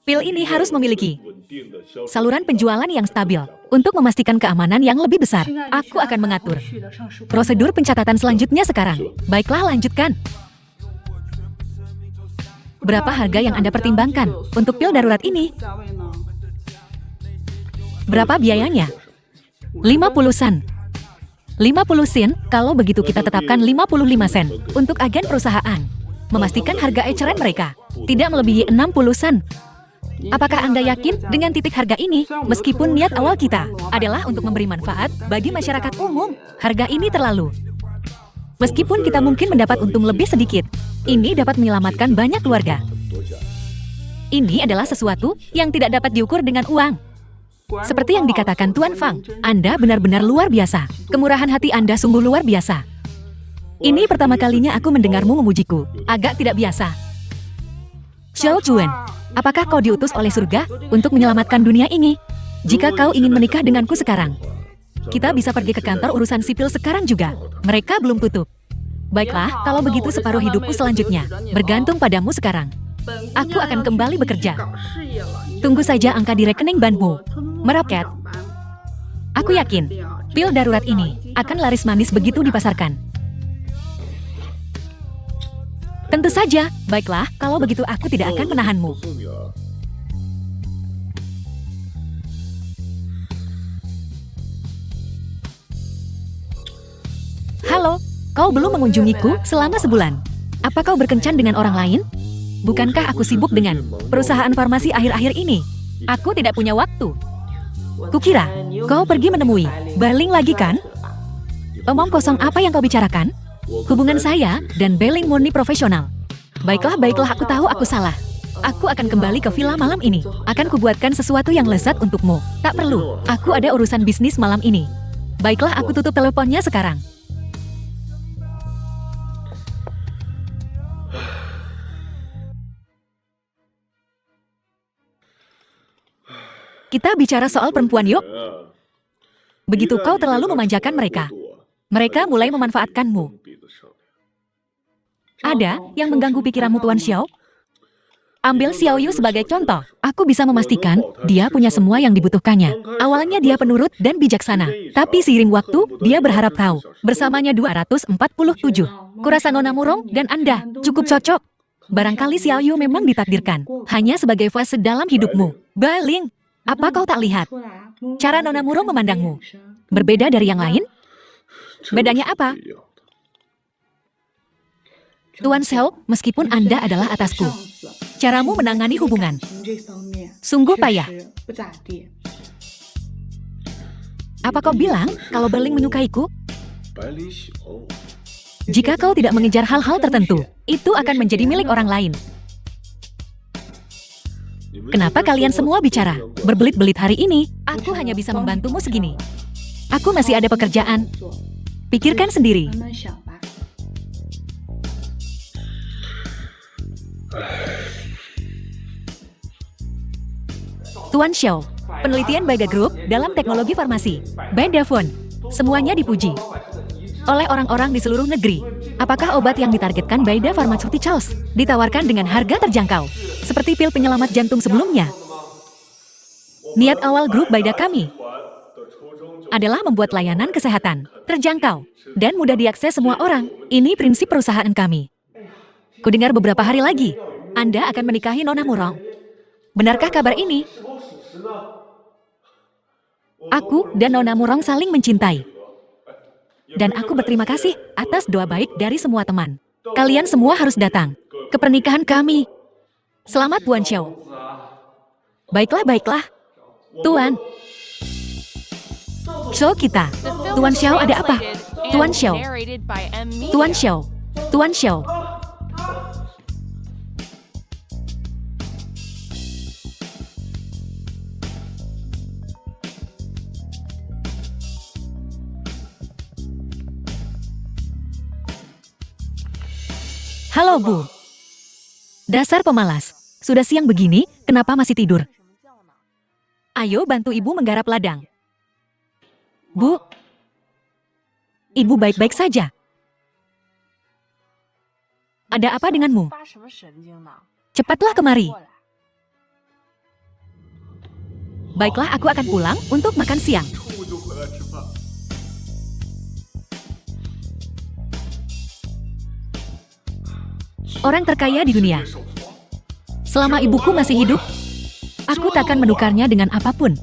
Pil ini harus memiliki saluran penjualan yang stabil untuk memastikan keamanan yang lebih besar. Aku akan mengatur prosedur pencatatan selanjutnya sekarang. Baiklah, lanjutkan. Berapa harga yang Anda pertimbangkan untuk pil darurat ini? Berapa biayanya? 50 sen. 50 sen, kalau begitu kita tetapkan 55 sen untuk agen perusahaan. Memastikan harga eceran mereka tidak melebihi 60 sen. Apakah Anda yakin dengan titik harga ini? Meskipun niat awal kita adalah untuk memberi manfaat bagi masyarakat umum, harga ini terlalu. Meskipun kita mungkin mendapat untung lebih sedikit, ini dapat menyelamatkan banyak keluarga. Ini adalah sesuatu yang tidak dapat diukur dengan uang. Seperti yang dikatakan Tuan Fang, Anda benar-benar luar biasa. Kemurahan hati Anda sungguh luar biasa. Ini pertama kalinya aku mendengarmu memujiku. Agak tidak biasa. Xiao Juan, apakah kau diutus oleh surga untuk menyelamatkan dunia ini? Jika kau ingin menikah denganku sekarang, kita bisa pergi ke kantor urusan sipil sekarang juga. Mereka belum tutup. Baiklah, kalau begitu separuh hidupku selanjutnya bergantung padamu sekarang. Aku akan kembali bekerja. Tunggu saja angka di rekening banmu meroket. Aku yakin, pil darurat ini akan laris manis begitu dipasarkan. Tentu saja. Baiklah, kalau begitu aku tidak akan menahanmu. Halo, kau belum mengunjungiku selama sebulan. Apa kau berkencan dengan orang lain? Bukankah aku sibuk dengan perusahaan farmasi akhir-akhir ini? Aku tidak punya waktu. Kukira, kau pergi menemui Berling lagi kan? Omong kosong apa yang kau bicarakan? Hubungan saya dan Berling murni profesional. Baiklah, aku tahu aku salah. Aku akan kembali ke villa malam ini. Akan kubuatkan sesuatu yang lezat untukmu. Tak perlu, aku ada urusan bisnis malam ini. Baiklah, aku tutup teleponnya sekarang. Kita bicara soal perempuan yuk. Begitu kau terlalu memanjakan mereka, mereka mulai memanfaatkanmu. Ada yang mengganggu pikiranmu Tuan Xiao? Ambil Xiao Yu sebagai contoh. Aku bisa memastikan dia punya semua yang dibutuhkannya. Awalnya dia penurut dan bijaksana, tapi seiring waktu dia berharap tahu. Bersamanya 247. Kurasa Nona Murong dan Anda cukup cocok. Barangkali Xiao Yu memang ditakdirkan hanya sebagai fase dalam hidupmu. Berling. Apa kau tak lihat? Cara Nona Murong memandangmu berbeda dari yang lain? Bedanya apa? Tuan Xiao, meskipun Anda adalah atasku, caramu menangani hubungan sungguh payah. Apa kau bilang kalau Berling menyukaiku? Jika kau tidak mengejar hal-hal tertentu, itu akan menjadi milik orang lain. Kenapa kalian semua bicara berbelit-belit hari ini? Aku hanya bisa membantumu segini. Aku masih ada pekerjaan. Pikirkan sendiri. Tuan Xiao, penelitian Baida Group dalam teknologi farmasi. Baida Phone, semuanya dipuji oleh orang-orang di seluruh negeri. Apakah obat yang ditargetkan Baida Pharmaceuticals ditawarkan dengan harga terjangkau, seperti pil penyelamat jantung sebelumnya? Niat awal grup Baida kami adalah membuat layanan kesehatan terjangkau dan mudah diakses semua orang. Ini prinsip perusahaan kami. Kudengar beberapa hari lagi, Anda akan menikahi Nona Murong. Benarkah kabar ini? Aku dan Nona Murong saling mencintai. Dan aku berterima kasih atas doa baik dari semua teman. Kalian semua harus datang ke pernikahan kami. Selamat Tuan Xiao. Baiklah, baiklah. Tuan. So kita. Tuan Xiao ada apa? Tuan Xiao. Tuan Xiao. Tuan Xiao. Halo Bu. Dasar pemalas. Sudah siang begini, kenapa masih tidur? Ayo bantu Ibu menggarap ladang. Bu. Ibu baik-baik saja. Ada apa denganmu? Cepatlah kemari. Baiklah, aku akan pulang untuk makan siang. Orang terkaya di dunia. Selama ibuku masih hidup, aku takkan menukarnya dengan apapun.